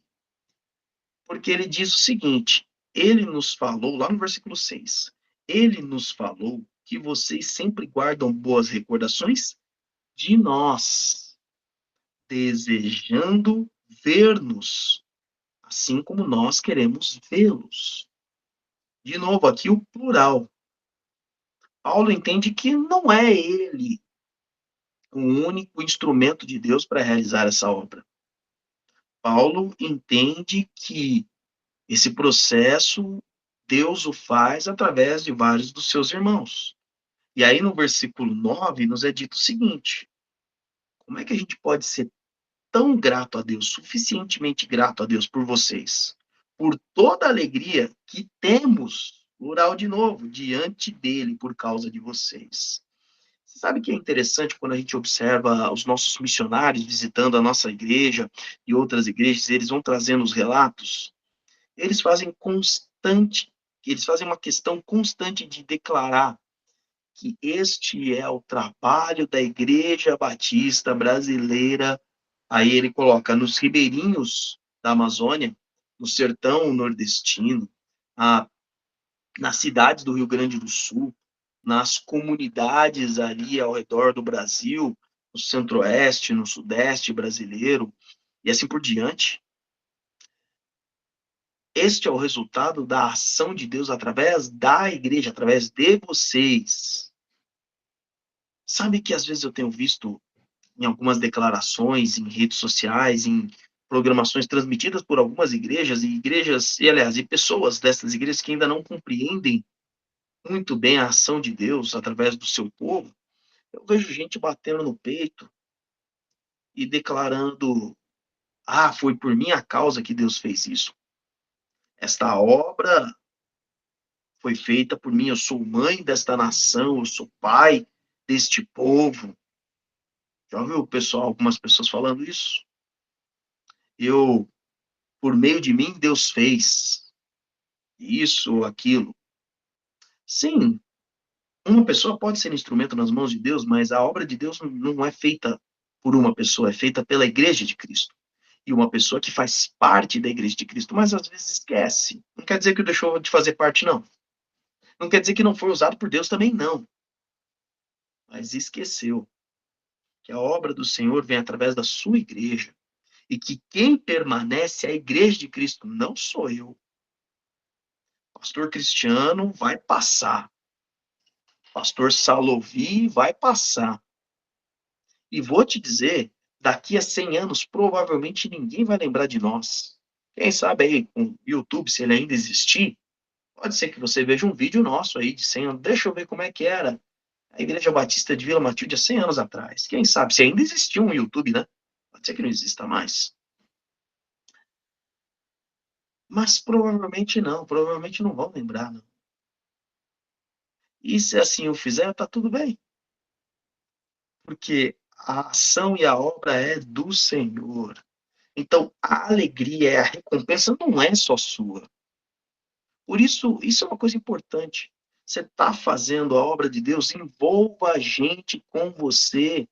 Porque ele diz o seguinte, ele nos falou, lá no versículo 6, ele nos falou que vocês sempre guardam boas recordações de nós, desejando ver-nos, assim como nós queremos vê-los. De novo, aqui o plural. Paulo entende que não é ele o único instrumento de Deus para realizar essa obra. Paulo entende que esse processo Deus o faz através de vários dos seus irmãos. E aí no versículo 9 nos é dito o seguinte: como é que a gente pode ser tão grato a Deus, suficientemente grato a Deus por vocês, por toda a alegria que temos, plural de novo, diante dele por causa de vocês? Você sabe que é interessante quando a gente observa os nossos missionários visitando a nossa igreja e outras igrejas, eles vão trazendo os relatos, eles fazem eles fazem uma questão constante de declarar que este é o trabalho da Igreja Batista Brasileira. Aí ele coloca nos ribeirinhos da Amazônia, no sertão nordestino, a, nas cidades do Rio Grande do Sul, nas comunidades ali ao redor do Brasil, no centro-oeste, no sudeste brasileiro, e assim por diante. Este é o resultado da ação de Deus através da igreja, através de vocês. Sabe que às vezes eu tenho visto em algumas declarações, em redes sociais, em programações transmitidas por algumas igrejas, e aliás, e pessoas dessas igrejas que ainda não compreendem muito bem a ação de Deus através do seu povo, eu vejo gente batendo no peito e declarando: ah, foi por minha causa que Deus fez isso. Esta obra foi feita por mim, eu sou mãe desta nação, eu sou pai deste povo. Já ouviu algumas pessoas falando isso? Eu, por meio de mim, Deus fez isso ou aquilo. Sim, uma pessoa pode ser instrumento nas mãos de Deus, mas a obra de Deus não é feita por uma pessoa, é feita pela igreja de Cristo. E uma pessoa que faz parte da igreja de Cristo, mas às vezes esquece. Não quer dizer que deixou de fazer parte, não. Não quer dizer que não foi usado por Deus também, não. Mas esqueceu que a obra do Senhor vem através da sua igreja. E que quem permanece é a igreja de Cristo, não sou eu. Pastor Cristiano vai passar. Pastor Salovi vai passar. E vou te dizer, daqui a 100 anos, provavelmente ninguém vai lembrar de nós. Quem sabe aí, com o YouTube, se ele ainda existir, pode ser que você veja um vídeo nosso aí de 100 anos. Deixa eu ver como é que era a Igreja Batista de Vila Matilde há 100 anos atrás. Quem sabe, se ainda existia um YouTube, né? Pode ser que não exista mais. Mas provavelmente não vão lembrar, não. E se assim o fizer, tá tudo bem. Porque a ação e a obra é do Senhor. Então, a alegria, a recompensa não é só sua. Por isso, isso é uma coisa importante. Você está fazendo a obra de Deus, envolva a gente com você,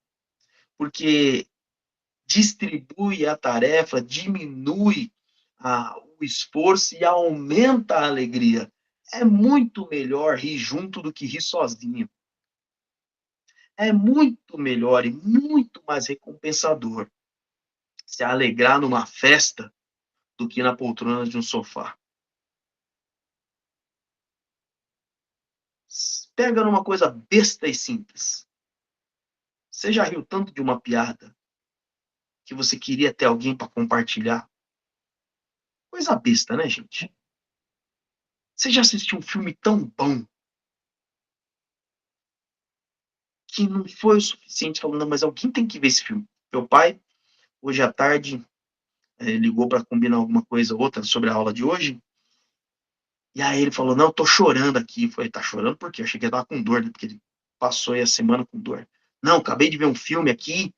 porque distribui a tarefa, diminui o esforço e aumenta a alegria. É muito melhor rir junto do que rir sozinho. É muito melhor e muito mais recompensador se alegrar numa festa do que na poltrona de um sofá. Pega numa coisa besta e simples. Você já riu tanto de uma piada que você queria ter alguém para compartilhar? Coisa besta, né, gente? Você já assistiu um filme tão bom que não foi o suficiente falando, não, mas alguém tem que ver esse filme. Meu pai, hoje à tarde, ligou para combinar alguma coisa ou outra sobre a aula de hoje. E aí ele falou, não, eu tô chorando aqui. Eu falei, tá chorando por quê? Eu achei que ele tava com dor, né? Porque ele passou aí a semana com dor. Não, acabei de ver um filme aqui,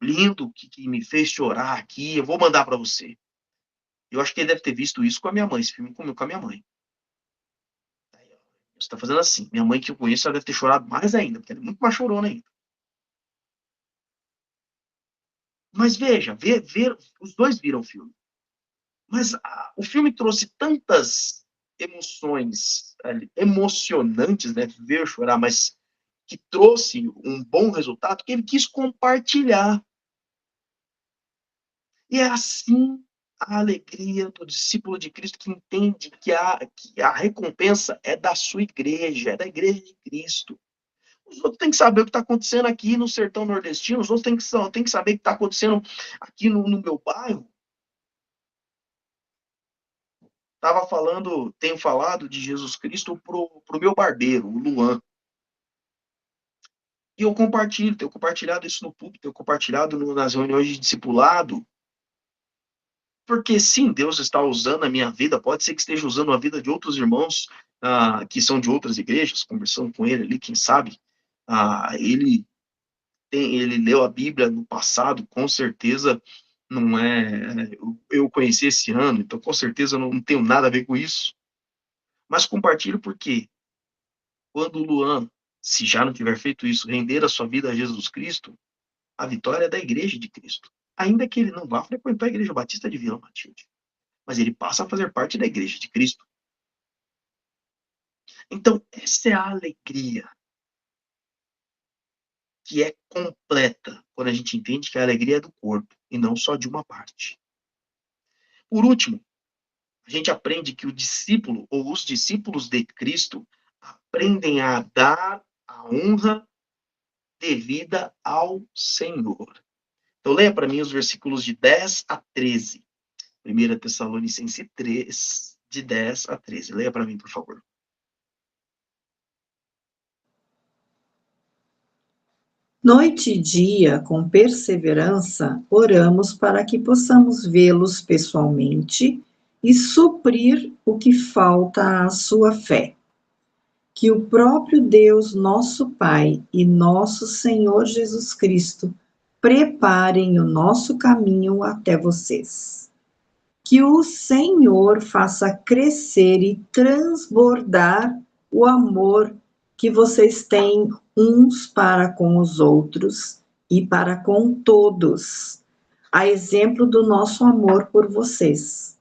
lindo, que me fez chorar aqui. Eu vou mandar para você. Eu acho que ele deve ter visto isso com a minha mãe, esse filme com a minha mãe. Aí, ó, você tá fazendo assim. Minha mãe que eu conheço, ela deve ter chorado mais ainda, porque ela é muito mais chorona ainda. Mas veja, os dois viram o filme. Mas o filme trouxe tantas emoções emocionantes, né? Ver chorar, mas que trouxe um bom resultado, que ele quis compartilhar. E é assim a alegria do discípulo de Cristo que entende que a recompensa é da sua igreja, é da igreja de Cristo. Os outros têm que saber o que está acontecendo aqui no sertão nordestino, os outros têm que saber o que está acontecendo aqui no meu bairro. Tenho falado de Jesus Cristo pro meu barbeiro, o Luan. E eu tenho compartilhado isso no púlpito, tenho compartilhado nas reuniões de discipulado, porque sim, Deus está usando a minha vida, pode ser que esteja usando a vida de outros irmãos que são de outras igrejas, conversando com ele ali, quem sabe, ele leu a Bíblia no passado, com certeza não é, eu conheci esse ano, então com certeza não tenho nada a ver com isso, mas compartilho porque quando o Luan, se já não tiver feito isso, render a sua vida a Jesus Cristo, a vitória é da igreja de Cristo. Ainda que ele não vá frequentar a igreja batista de Vila Matilde, mas ele passa a fazer parte da igreja de Cristo. Então, essa é a alegria que é completa quando a gente entende que a alegria é do corpo e não só de uma parte. Por último, a gente aprende que o discípulo ou os discípulos de Cristo aprendem a dar a honra devida ao Senhor. Então, leia para mim os versículos de 10 a 13. 1 Tessalonicenses 3, de 10 a 13. Leia para mim, por favor. Noite e dia, com perseverança, oramos para que possamos vê-los pessoalmente e suprir o que falta à sua fé. Que o próprio Deus, nosso Pai e nosso Senhor Jesus Cristo preparem o nosso caminho até vocês. Que o Senhor faça crescer e transbordar o amor que vocês têm uns para com os outros e para com todos, a exemplo do nosso amor por vocês.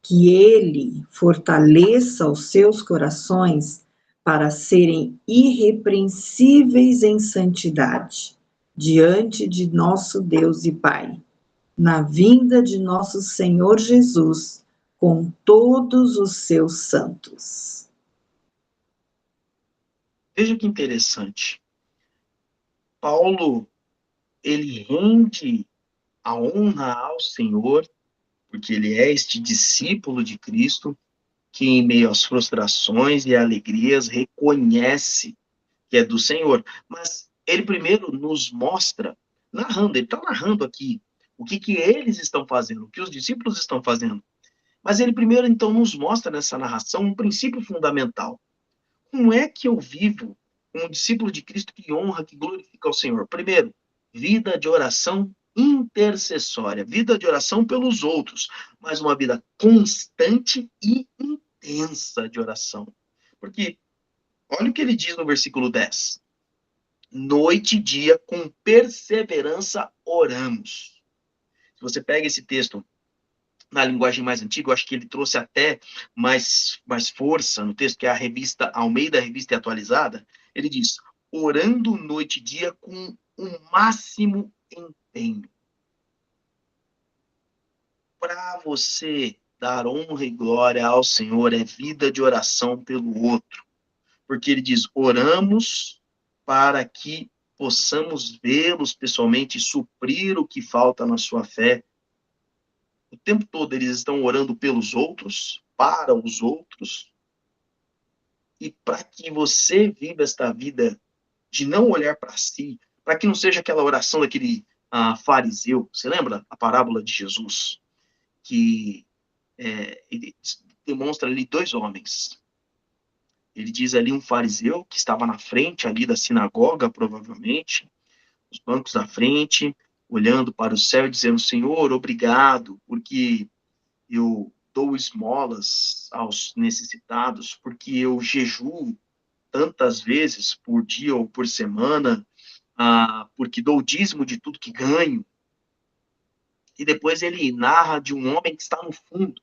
Que Ele fortaleça os seus corações para serem irrepreensíveis em santidade, diante de nosso Deus e Pai, na vinda de nosso Senhor Jesus, com todos os seus santos. Veja que interessante. Paulo, ele rende a honra ao Senhor, porque ele é este discípulo de Cristo, que em meio às frustrações e alegrias reconhece que é do Senhor. Mas ele primeiro nos mostra, ele está narrando aqui o que eles estão fazendo, o que os discípulos estão fazendo. Mas ele primeiro, então, nos mostra nessa narração um princípio fundamental. Como é que eu vivo como um discípulo de Cristo que honra, que glorifica ao Senhor? Primeiro, vida de oração intercessória, vida de oração pelos outros, mas uma vida constante e intensa de oração. Porque, olha o que ele diz no versículo 10. Noite e dia, com perseverança, oramos. Se você pega esse texto na linguagem mais antiga, eu acho que ele trouxe até mais força no texto, que é a revista Almeida, Revista Atualizada. Ele diz, orando noite e dia com o máximo empenho. Para você dar honra e glória ao Senhor é vida de oração pelo outro. Porque ele diz, oramos para que possamos vê-los pessoalmente e suprir o que falta na sua fé. O tempo todo eles estão orando pelos outros, para os outros, e para que você viva esta vida de não olhar para si, para que não seja aquela oração daquele fariseu. Você lembra a parábola de Jesus? Que ele demonstra ali dois homens. Ele diz ali um fariseu que estava na frente ali da sinagoga, provavelmente, os bancos da frente, olhando para o céu e dizendo, Senhor, obrigado, porque eu dou esmolas aos necessitados, porque eu jejuo tantas vezes por dia ou por semana, porque dou o dízimo de tudo que ganho. E depois ele narra de um homem que está no fundo,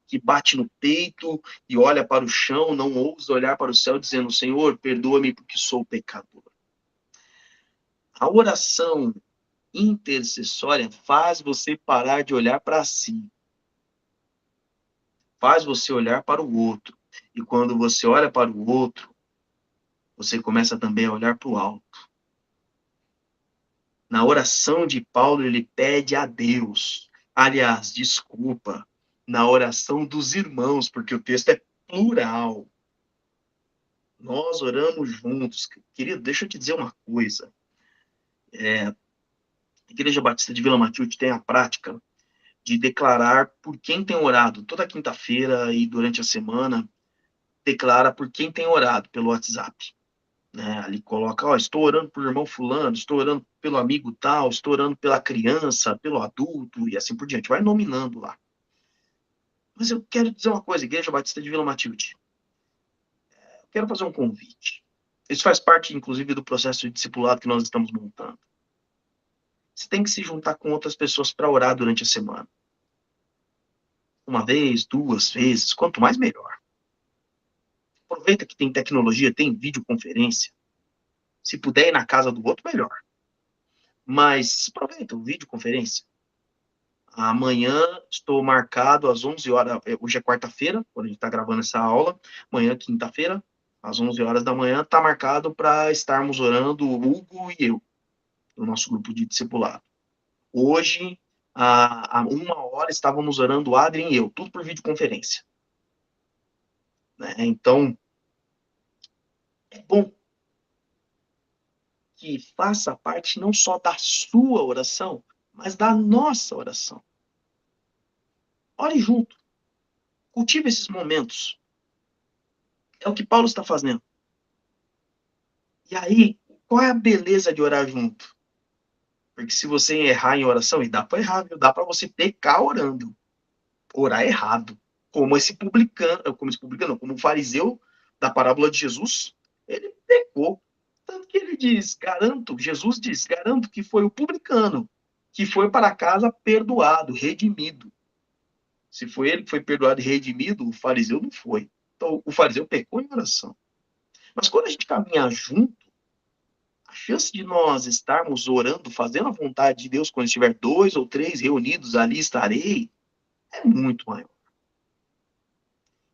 que bate no peito e olha para o chão, não ousa olhar para o céu, dizendo, Senhor, perdoa-me porque sou pecador. A oração intercessória faz você parar de olhar para si. Faz você olhar para o outro. E quando você olha para o outro, você começa também a olhar para o alto. Na oração de Paulo, ele pede a Deus. Aliás, desculpa, na oração dos irmãos, porque o texto é plural. Nós oramos juntos. Querido, deixa eu te dizer uma coisa. A Igreja Batista de Vila Matilde tem a prática de declarar por quem tem orado. Toda quinta-feira e durante a semana, declara por quem tem orado pelo WhatsApp. Né? Ali coloca, estou orando por irmão fulano, estou orando pelo amigo tal, estou orando pela criança, pelo adulto, e assim por diante. Vai nominando lá. Mas eu quero dizer uma coisa, Igreja Batista de Vila Matilde. Eu quero fazer um convite. Isso faz parte, inclusive, do processo de discipulado que nós estamos montando. Você tem que se juntar com outras pessoas para orar durante a semana. Uma vez, 2 vezes, quanto mais melhor. Aproveita que tem tecnologia, tem videoconferência. Se puder ir na casa do outro, melhor. Mas aproveita o videoconferência. Amanhã estou marcado às 11 horas, hoje é quarta-feira, quando a gente está gravando essa aula, amanhã, quinta-feira, às 11 horas da manhã, está marcado para estarmos orando, o Hugo e eu, no nosso grupo de discipulado. Hoje, há 1 hora, estávamos orando o Adrien e eu, tudo por videoconferência. Né? Então, é bom que faça parte não só da sua oração, mas da nossa oração. Ore junto. Cultive esses momentos. É o que Paulo está fazendo. E aí, qual é a beleza de orar junto? Porque se você errar em oração, e dá para errar, viu? Dá para você pecar orando. Orar errado. Como o fariseu da parábola de Jesus, ele pecou. Tanto que ele diz, Jesus diz, garanto que foi o publicano que foi para casa perdoado, redimido. Se foi ele que foi perdoado e redimido, o fariseu não foi. Então, o fariseu pecou em oração. Mas quando a gente caminha junto, a chance de nós estarmos orando, fazendo a vontade de Deus, quando estiver 2 ou 3 reunidos, ali estarei, é muito maior.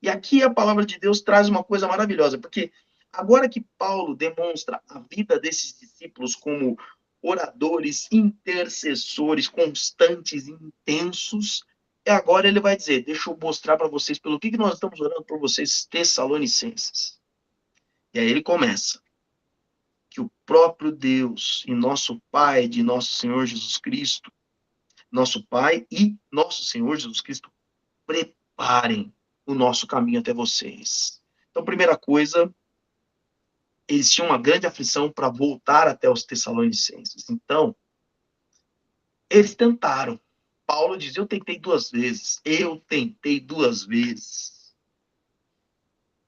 E aqui a palavra de Deus traz uma coisa maravilhosa, porque agora que Paulo demonstra a vida desses discípulos como oradores, intercessores, constantes, intensos, agora ele vai dizer, deixa eu mostrar para vocês pelo que nós estamos orando por vocês, Tessalonicenses. E aí ele começa. Que o próprio Deus e nosso Pai de nosso Senhor Jesus Cristo, nosso Pai e nosso Senhor Jesus Cristo, preparem o nosso caminho até vocês. Então, primeira coisa, eles tinham uma grande aflição para voltar até os Tessalonicenses. Então, eles tentaram. Paulo diz, eu tentei 2 vezes. Eu tentei 2 vezes.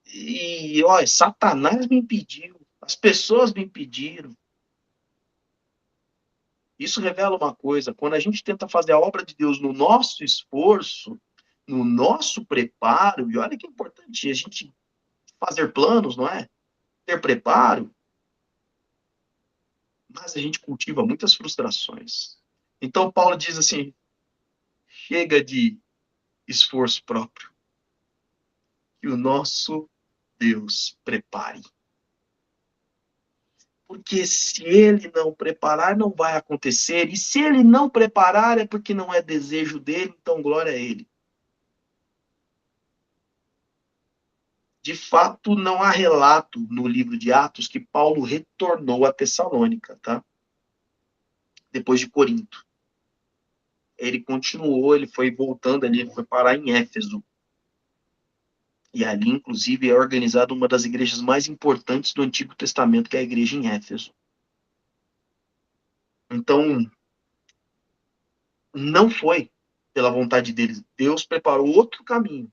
E, olha, Satanás me impediu. As pessoas me impediram. Isso revela uma coisa, quando a gente tenta fazer a obra de Deus no nosso esforço, no nosso preparo, e olha que é importante a gente fazer planos, não é? Ter preparo, mas a gente cultiva muitas frustrações. Então Paulo diz assim, chega de esforço próprio, que o nosso Deus prepare. Porque se ele não preparar, não vai acontecer. E se ele não preparar, é porque não é desejo dele, então glória a ele. De fato, não há relato no livro de Atos que Paulo retornou a Tessalônica, tá? Depois de Corinto. Ele continuou, ele foi voltando ali, ele foi parar em Éfeso. E ali, inclusive, é organizada uma das igrejas mais importantes do Antigo Testamento, que é a igreja em Éfeso. Então, não foi pela vontade deles. Deus preparou outro caminho,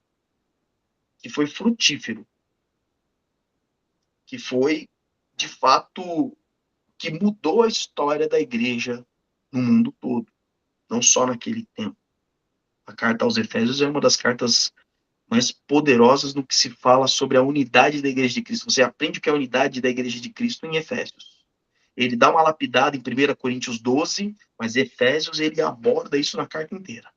que foi frutífero, que foi, de fato, que mudou a história da igreja no mundo todo, não só naquele tempo. A carta aos Efésios é uma das cartas mais poderosas no que se fala sobre a unidade da igreja de Cristo. Você aprende o que é a unidade da igreja de Cristo em Efésios. Ele dá uma lapidada em 1 Coríntios 12, mas Efésios ele aborda isso na carta inteira.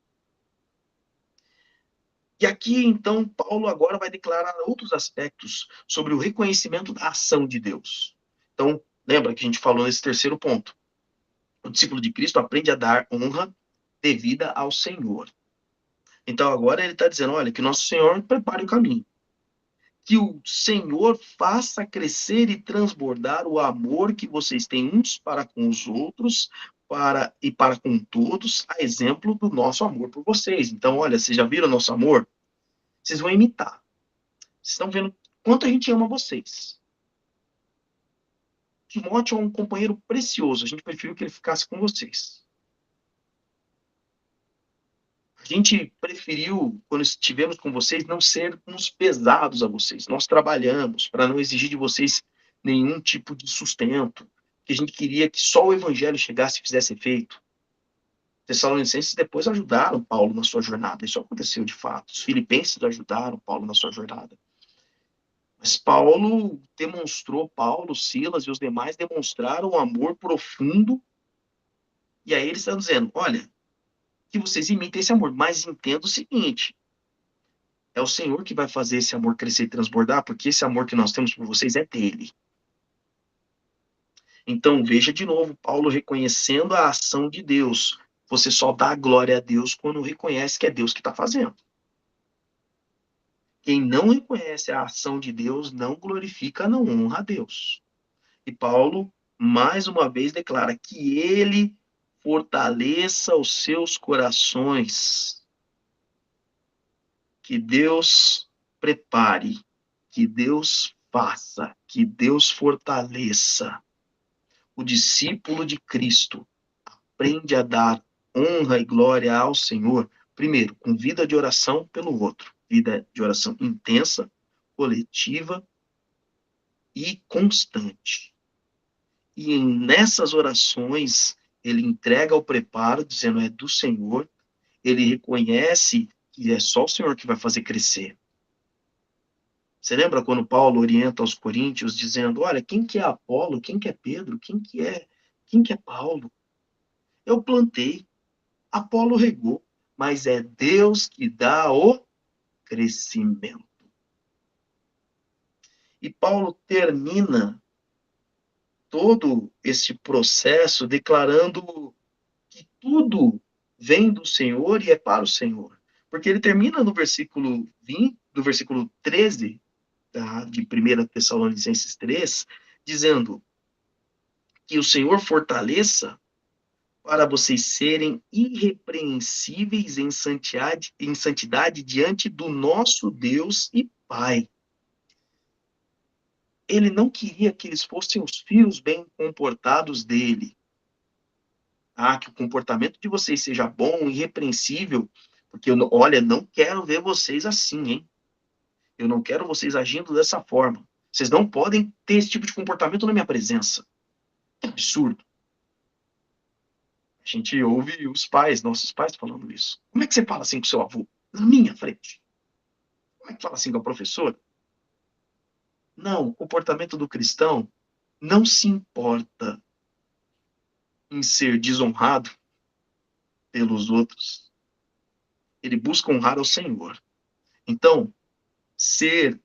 E aqui, então, Paulo agora vai declarar outros aspectos sobre o reconhecimento da ação de Deus. Então, lembra que a gente falou nesse terceiro ponto. O discípulo de Cristo aprende a dar honra devida ao Senhor. Então, agora ele está dizendo, olha, que nosso Senhor prepare o caminho. Que o Senhor faça crescer e transbordar o amor que vocês têm uns para com os outros e para com todos, a exemplo do nosso amor por vocês. Então, olha, vocês já viram o nosso amor? Vocês vão imitar. Vocês estão vendo quanto a gente ama vocês. Timóteo é um companheiro precioso. A gente preferiu que ele ficasse com vocês. A gente preferiu, quando estivemos com vocês, não sermos pesados a vocês. Nós trabalhamos para não exigir de vocês nenhum tipo de sustento. Que a gente queria que só o evangelho chegasse e fizesse efeito. Os Tessalonicenses depois ajudaram Paulo na sua jornada. Isso aconteceu de fato. Os filipenses ajudaram Paulo na sua jornada. Mas Paulo, Silas e os demais demonstraram um amor profundo. E aí eles estão dizendo, olha, que vocês imitem esse amor, mas entenda o seguinte, é o Senhor que vai fazer esse amor crescer e transbordar, porque esse amor que nós temos por vocês é dele. Então, veja de novo, Paulo reconhecendo a ação de Deus. Você só dá glória a Deus quando reconhece que é Deus que está fazendo. Quem não reconhece a ação de Deus não glorifica, não honra a Deus. E Paulo, mais uma vez, declara que ele fortaleça os seus corações. Que Deus prepare, que Deus faça, que Deus fortaleça. O discípulo de Cristo aprende a dar honra e glória ao Senhor, primeiro, com vida de oração pelo outro. Vida de oração intensa, coletiva e constante. E nessas orações, ele entrega o preparo, dizendo é do Senhor. Ele reconhece que é só o Senhor que vai fazer crescer. Você lembra quando Paulo orienta aos coríntios, dizendo, olha, quem que é Apolo, quem que é Pedro, quem que é Paulo? Eu plantei, Apolo regou, mas é Deus que dá o crescimento. E Paulo termina todo esse processo declarando que tudo vem do Senhor e é para o Senhor. Porque ele termina no versículo 20, do versículo 13, de 1 Tessalonicenses 3, dizendo que o Senhor fortaleça para vocês serem irrepreensíveis em santidade diante do nosso Deus e Pai. Ele não queria que eles fossem os filhos bem comportados dele. Que o comportamento de vocês seja bom, irrepreensível, porque olha, não quero ver vocês assim, hein? Eu não quero vocês agindo dessa forma. Vocês não podem ter esse tipo de comportamento na minha presença. É absurdo. A gente ouve os pais, nossos pais falando isso. Como é que você fala assim com seu avô? Na minha frente. Como é que fala assim com a professora? Não, o comportamento do cristão não se importa em ser desonrado pelos outros. Ele busca honrar ao Senhor. Então, ser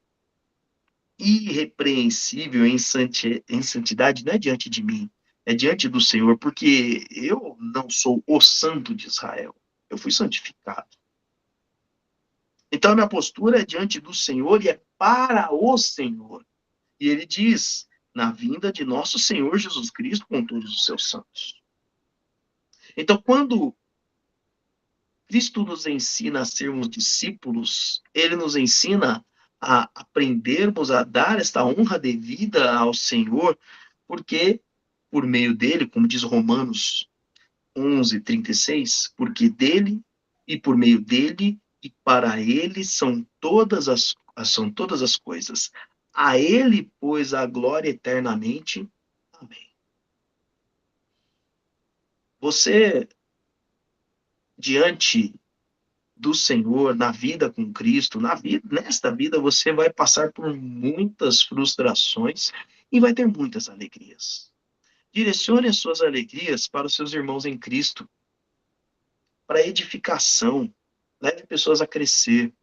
irrepreensível em santidade não é diante de mim, é diante do Senhor, porque eu não sou o santo de Israel, eu fui santificado. Então, a minha postura é diante do Senhor e é para o Senhor. E ele diz, na vinda de nosso Senhor Jesus Cristo com todos os seus santos. Então, quando Cristo nos ensina a sermos discípulos, ele nos ensina a aprendermos a dar esta honra devida ao Senhor, porque por meio dele, como diz Romanos 11:36, porque dele e por meio dele e para ele são todas as coisas. A ele, pois, a glória eternamente. Amém. Você, diante do Senhor, na vida com Cristo, nesta vida você vai passar por muitas frustrações e vai ter muitas alegrias. Direcione as suas alegrias para os seus irmãos em Cristo, para edificação. Leve pessoas a crescer.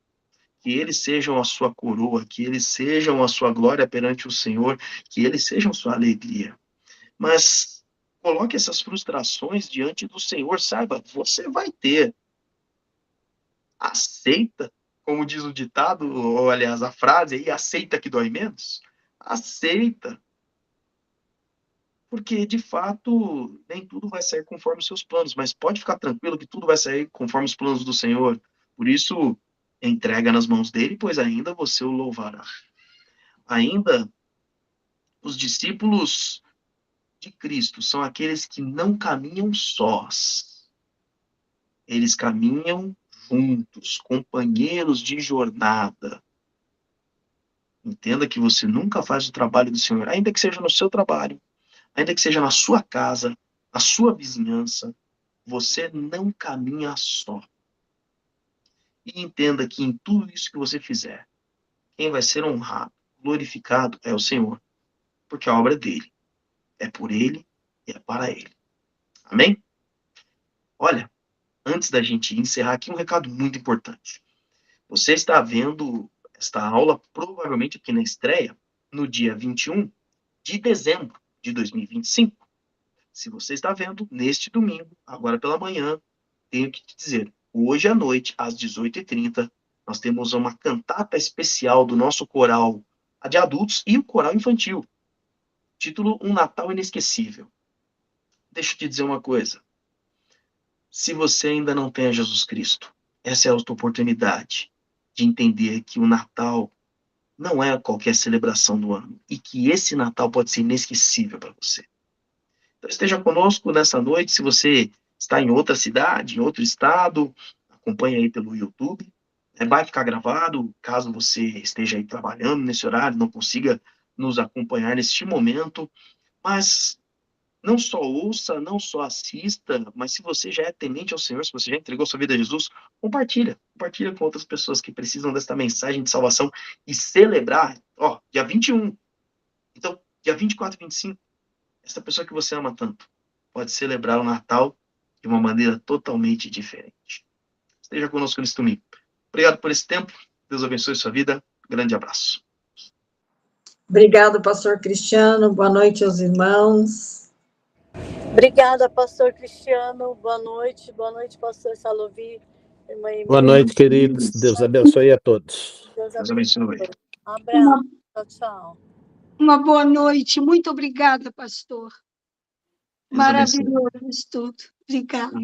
Que eles sejam a sua coroa, que eles sejam a sua glória perante o Senhor, que eles sejam sua alegria. Mas coloque essas frustrações diante do Senhor, saiba, você vai ter. Aceita, como diz o ditado, ou aliás, a frase aí, aceita que dói menos. Aceita. Porque, de fato, nem tudo vai sair conforme os seus planos, mas pode ficar tranquilo que tudo vai sair conforme os planos do Senhor. Por isso, entrega nas mãos dele, pois ainda você o louvará. Ainda, os discípulos de Cristo são aqueles que não caminham sós. Eles caminham juntos, companheiros de jornada. Entenda que você nunca faz o trabalho do Senhor, ainda que seja no seu trabalho, ainda que seja na sua casa, na sua vizinhança, você não caminha só. E entenda que em tudo isso que você fizer, quem vai ser honrado, glorificado é o Senhor, porque a obra é dele, é por ele e é para ele. Amém? Olha, antes da gente encerrar aqui, um recado muito importante. Você está vendo esta aula, provavelmente aqui na estreia, no dia 21 de dezembro de 2025. Se você está vendo neste domingo, agora pela manhã, tenho que te dizer, hoje à noite, às 18h30, nós temos uma cantata especial do nosso coral de adultos e o coral infantil. Título Um Natal Inesquecível. Deixa eu te dizer uma coisa. Se você ainda não tem a Jesus Cristo, essa é a tua oportunidade de entender que o Natal não é qualquer celebração do ano e que esse Natal pode ser inesquecível para você. Então esteja conosco nessa noite, se você está em outra cidade, em outro estado, acompanhe aí pelo YouTube. Vai ficar gravado, caso você esteja aí trabalhando nesse horário, não consiga nos acompanhar neste momento, mas não só ouça, não só assista, mas se você já é temente ao Senhor, se você já entregou sua vida a Jesus, compartilha com outras pessoas que precisam desta mensagem de salvação e celebrar, dia 21. Então, dia 24 e 25, essa pessoa que você ama tanto pode celebrar o Natal de uma maneira totalmente diferente. Esteja conosco nesse domingo. Obrigado por esse tempo. Deus abençoe sua vida. Grande abraço. Obrigado, pastor Cristiano. Boa noite aos irmãos. Obrigada, pastor Cristiano. Boa noite, pastor Salovi. Boa noite, queridos. Deus abençoe a todos. Deus abençoe. Um abraço. Tchau. Uma boa noite. Muito obrigada, pastor. Maravilhoso isso tudo. Obrigada.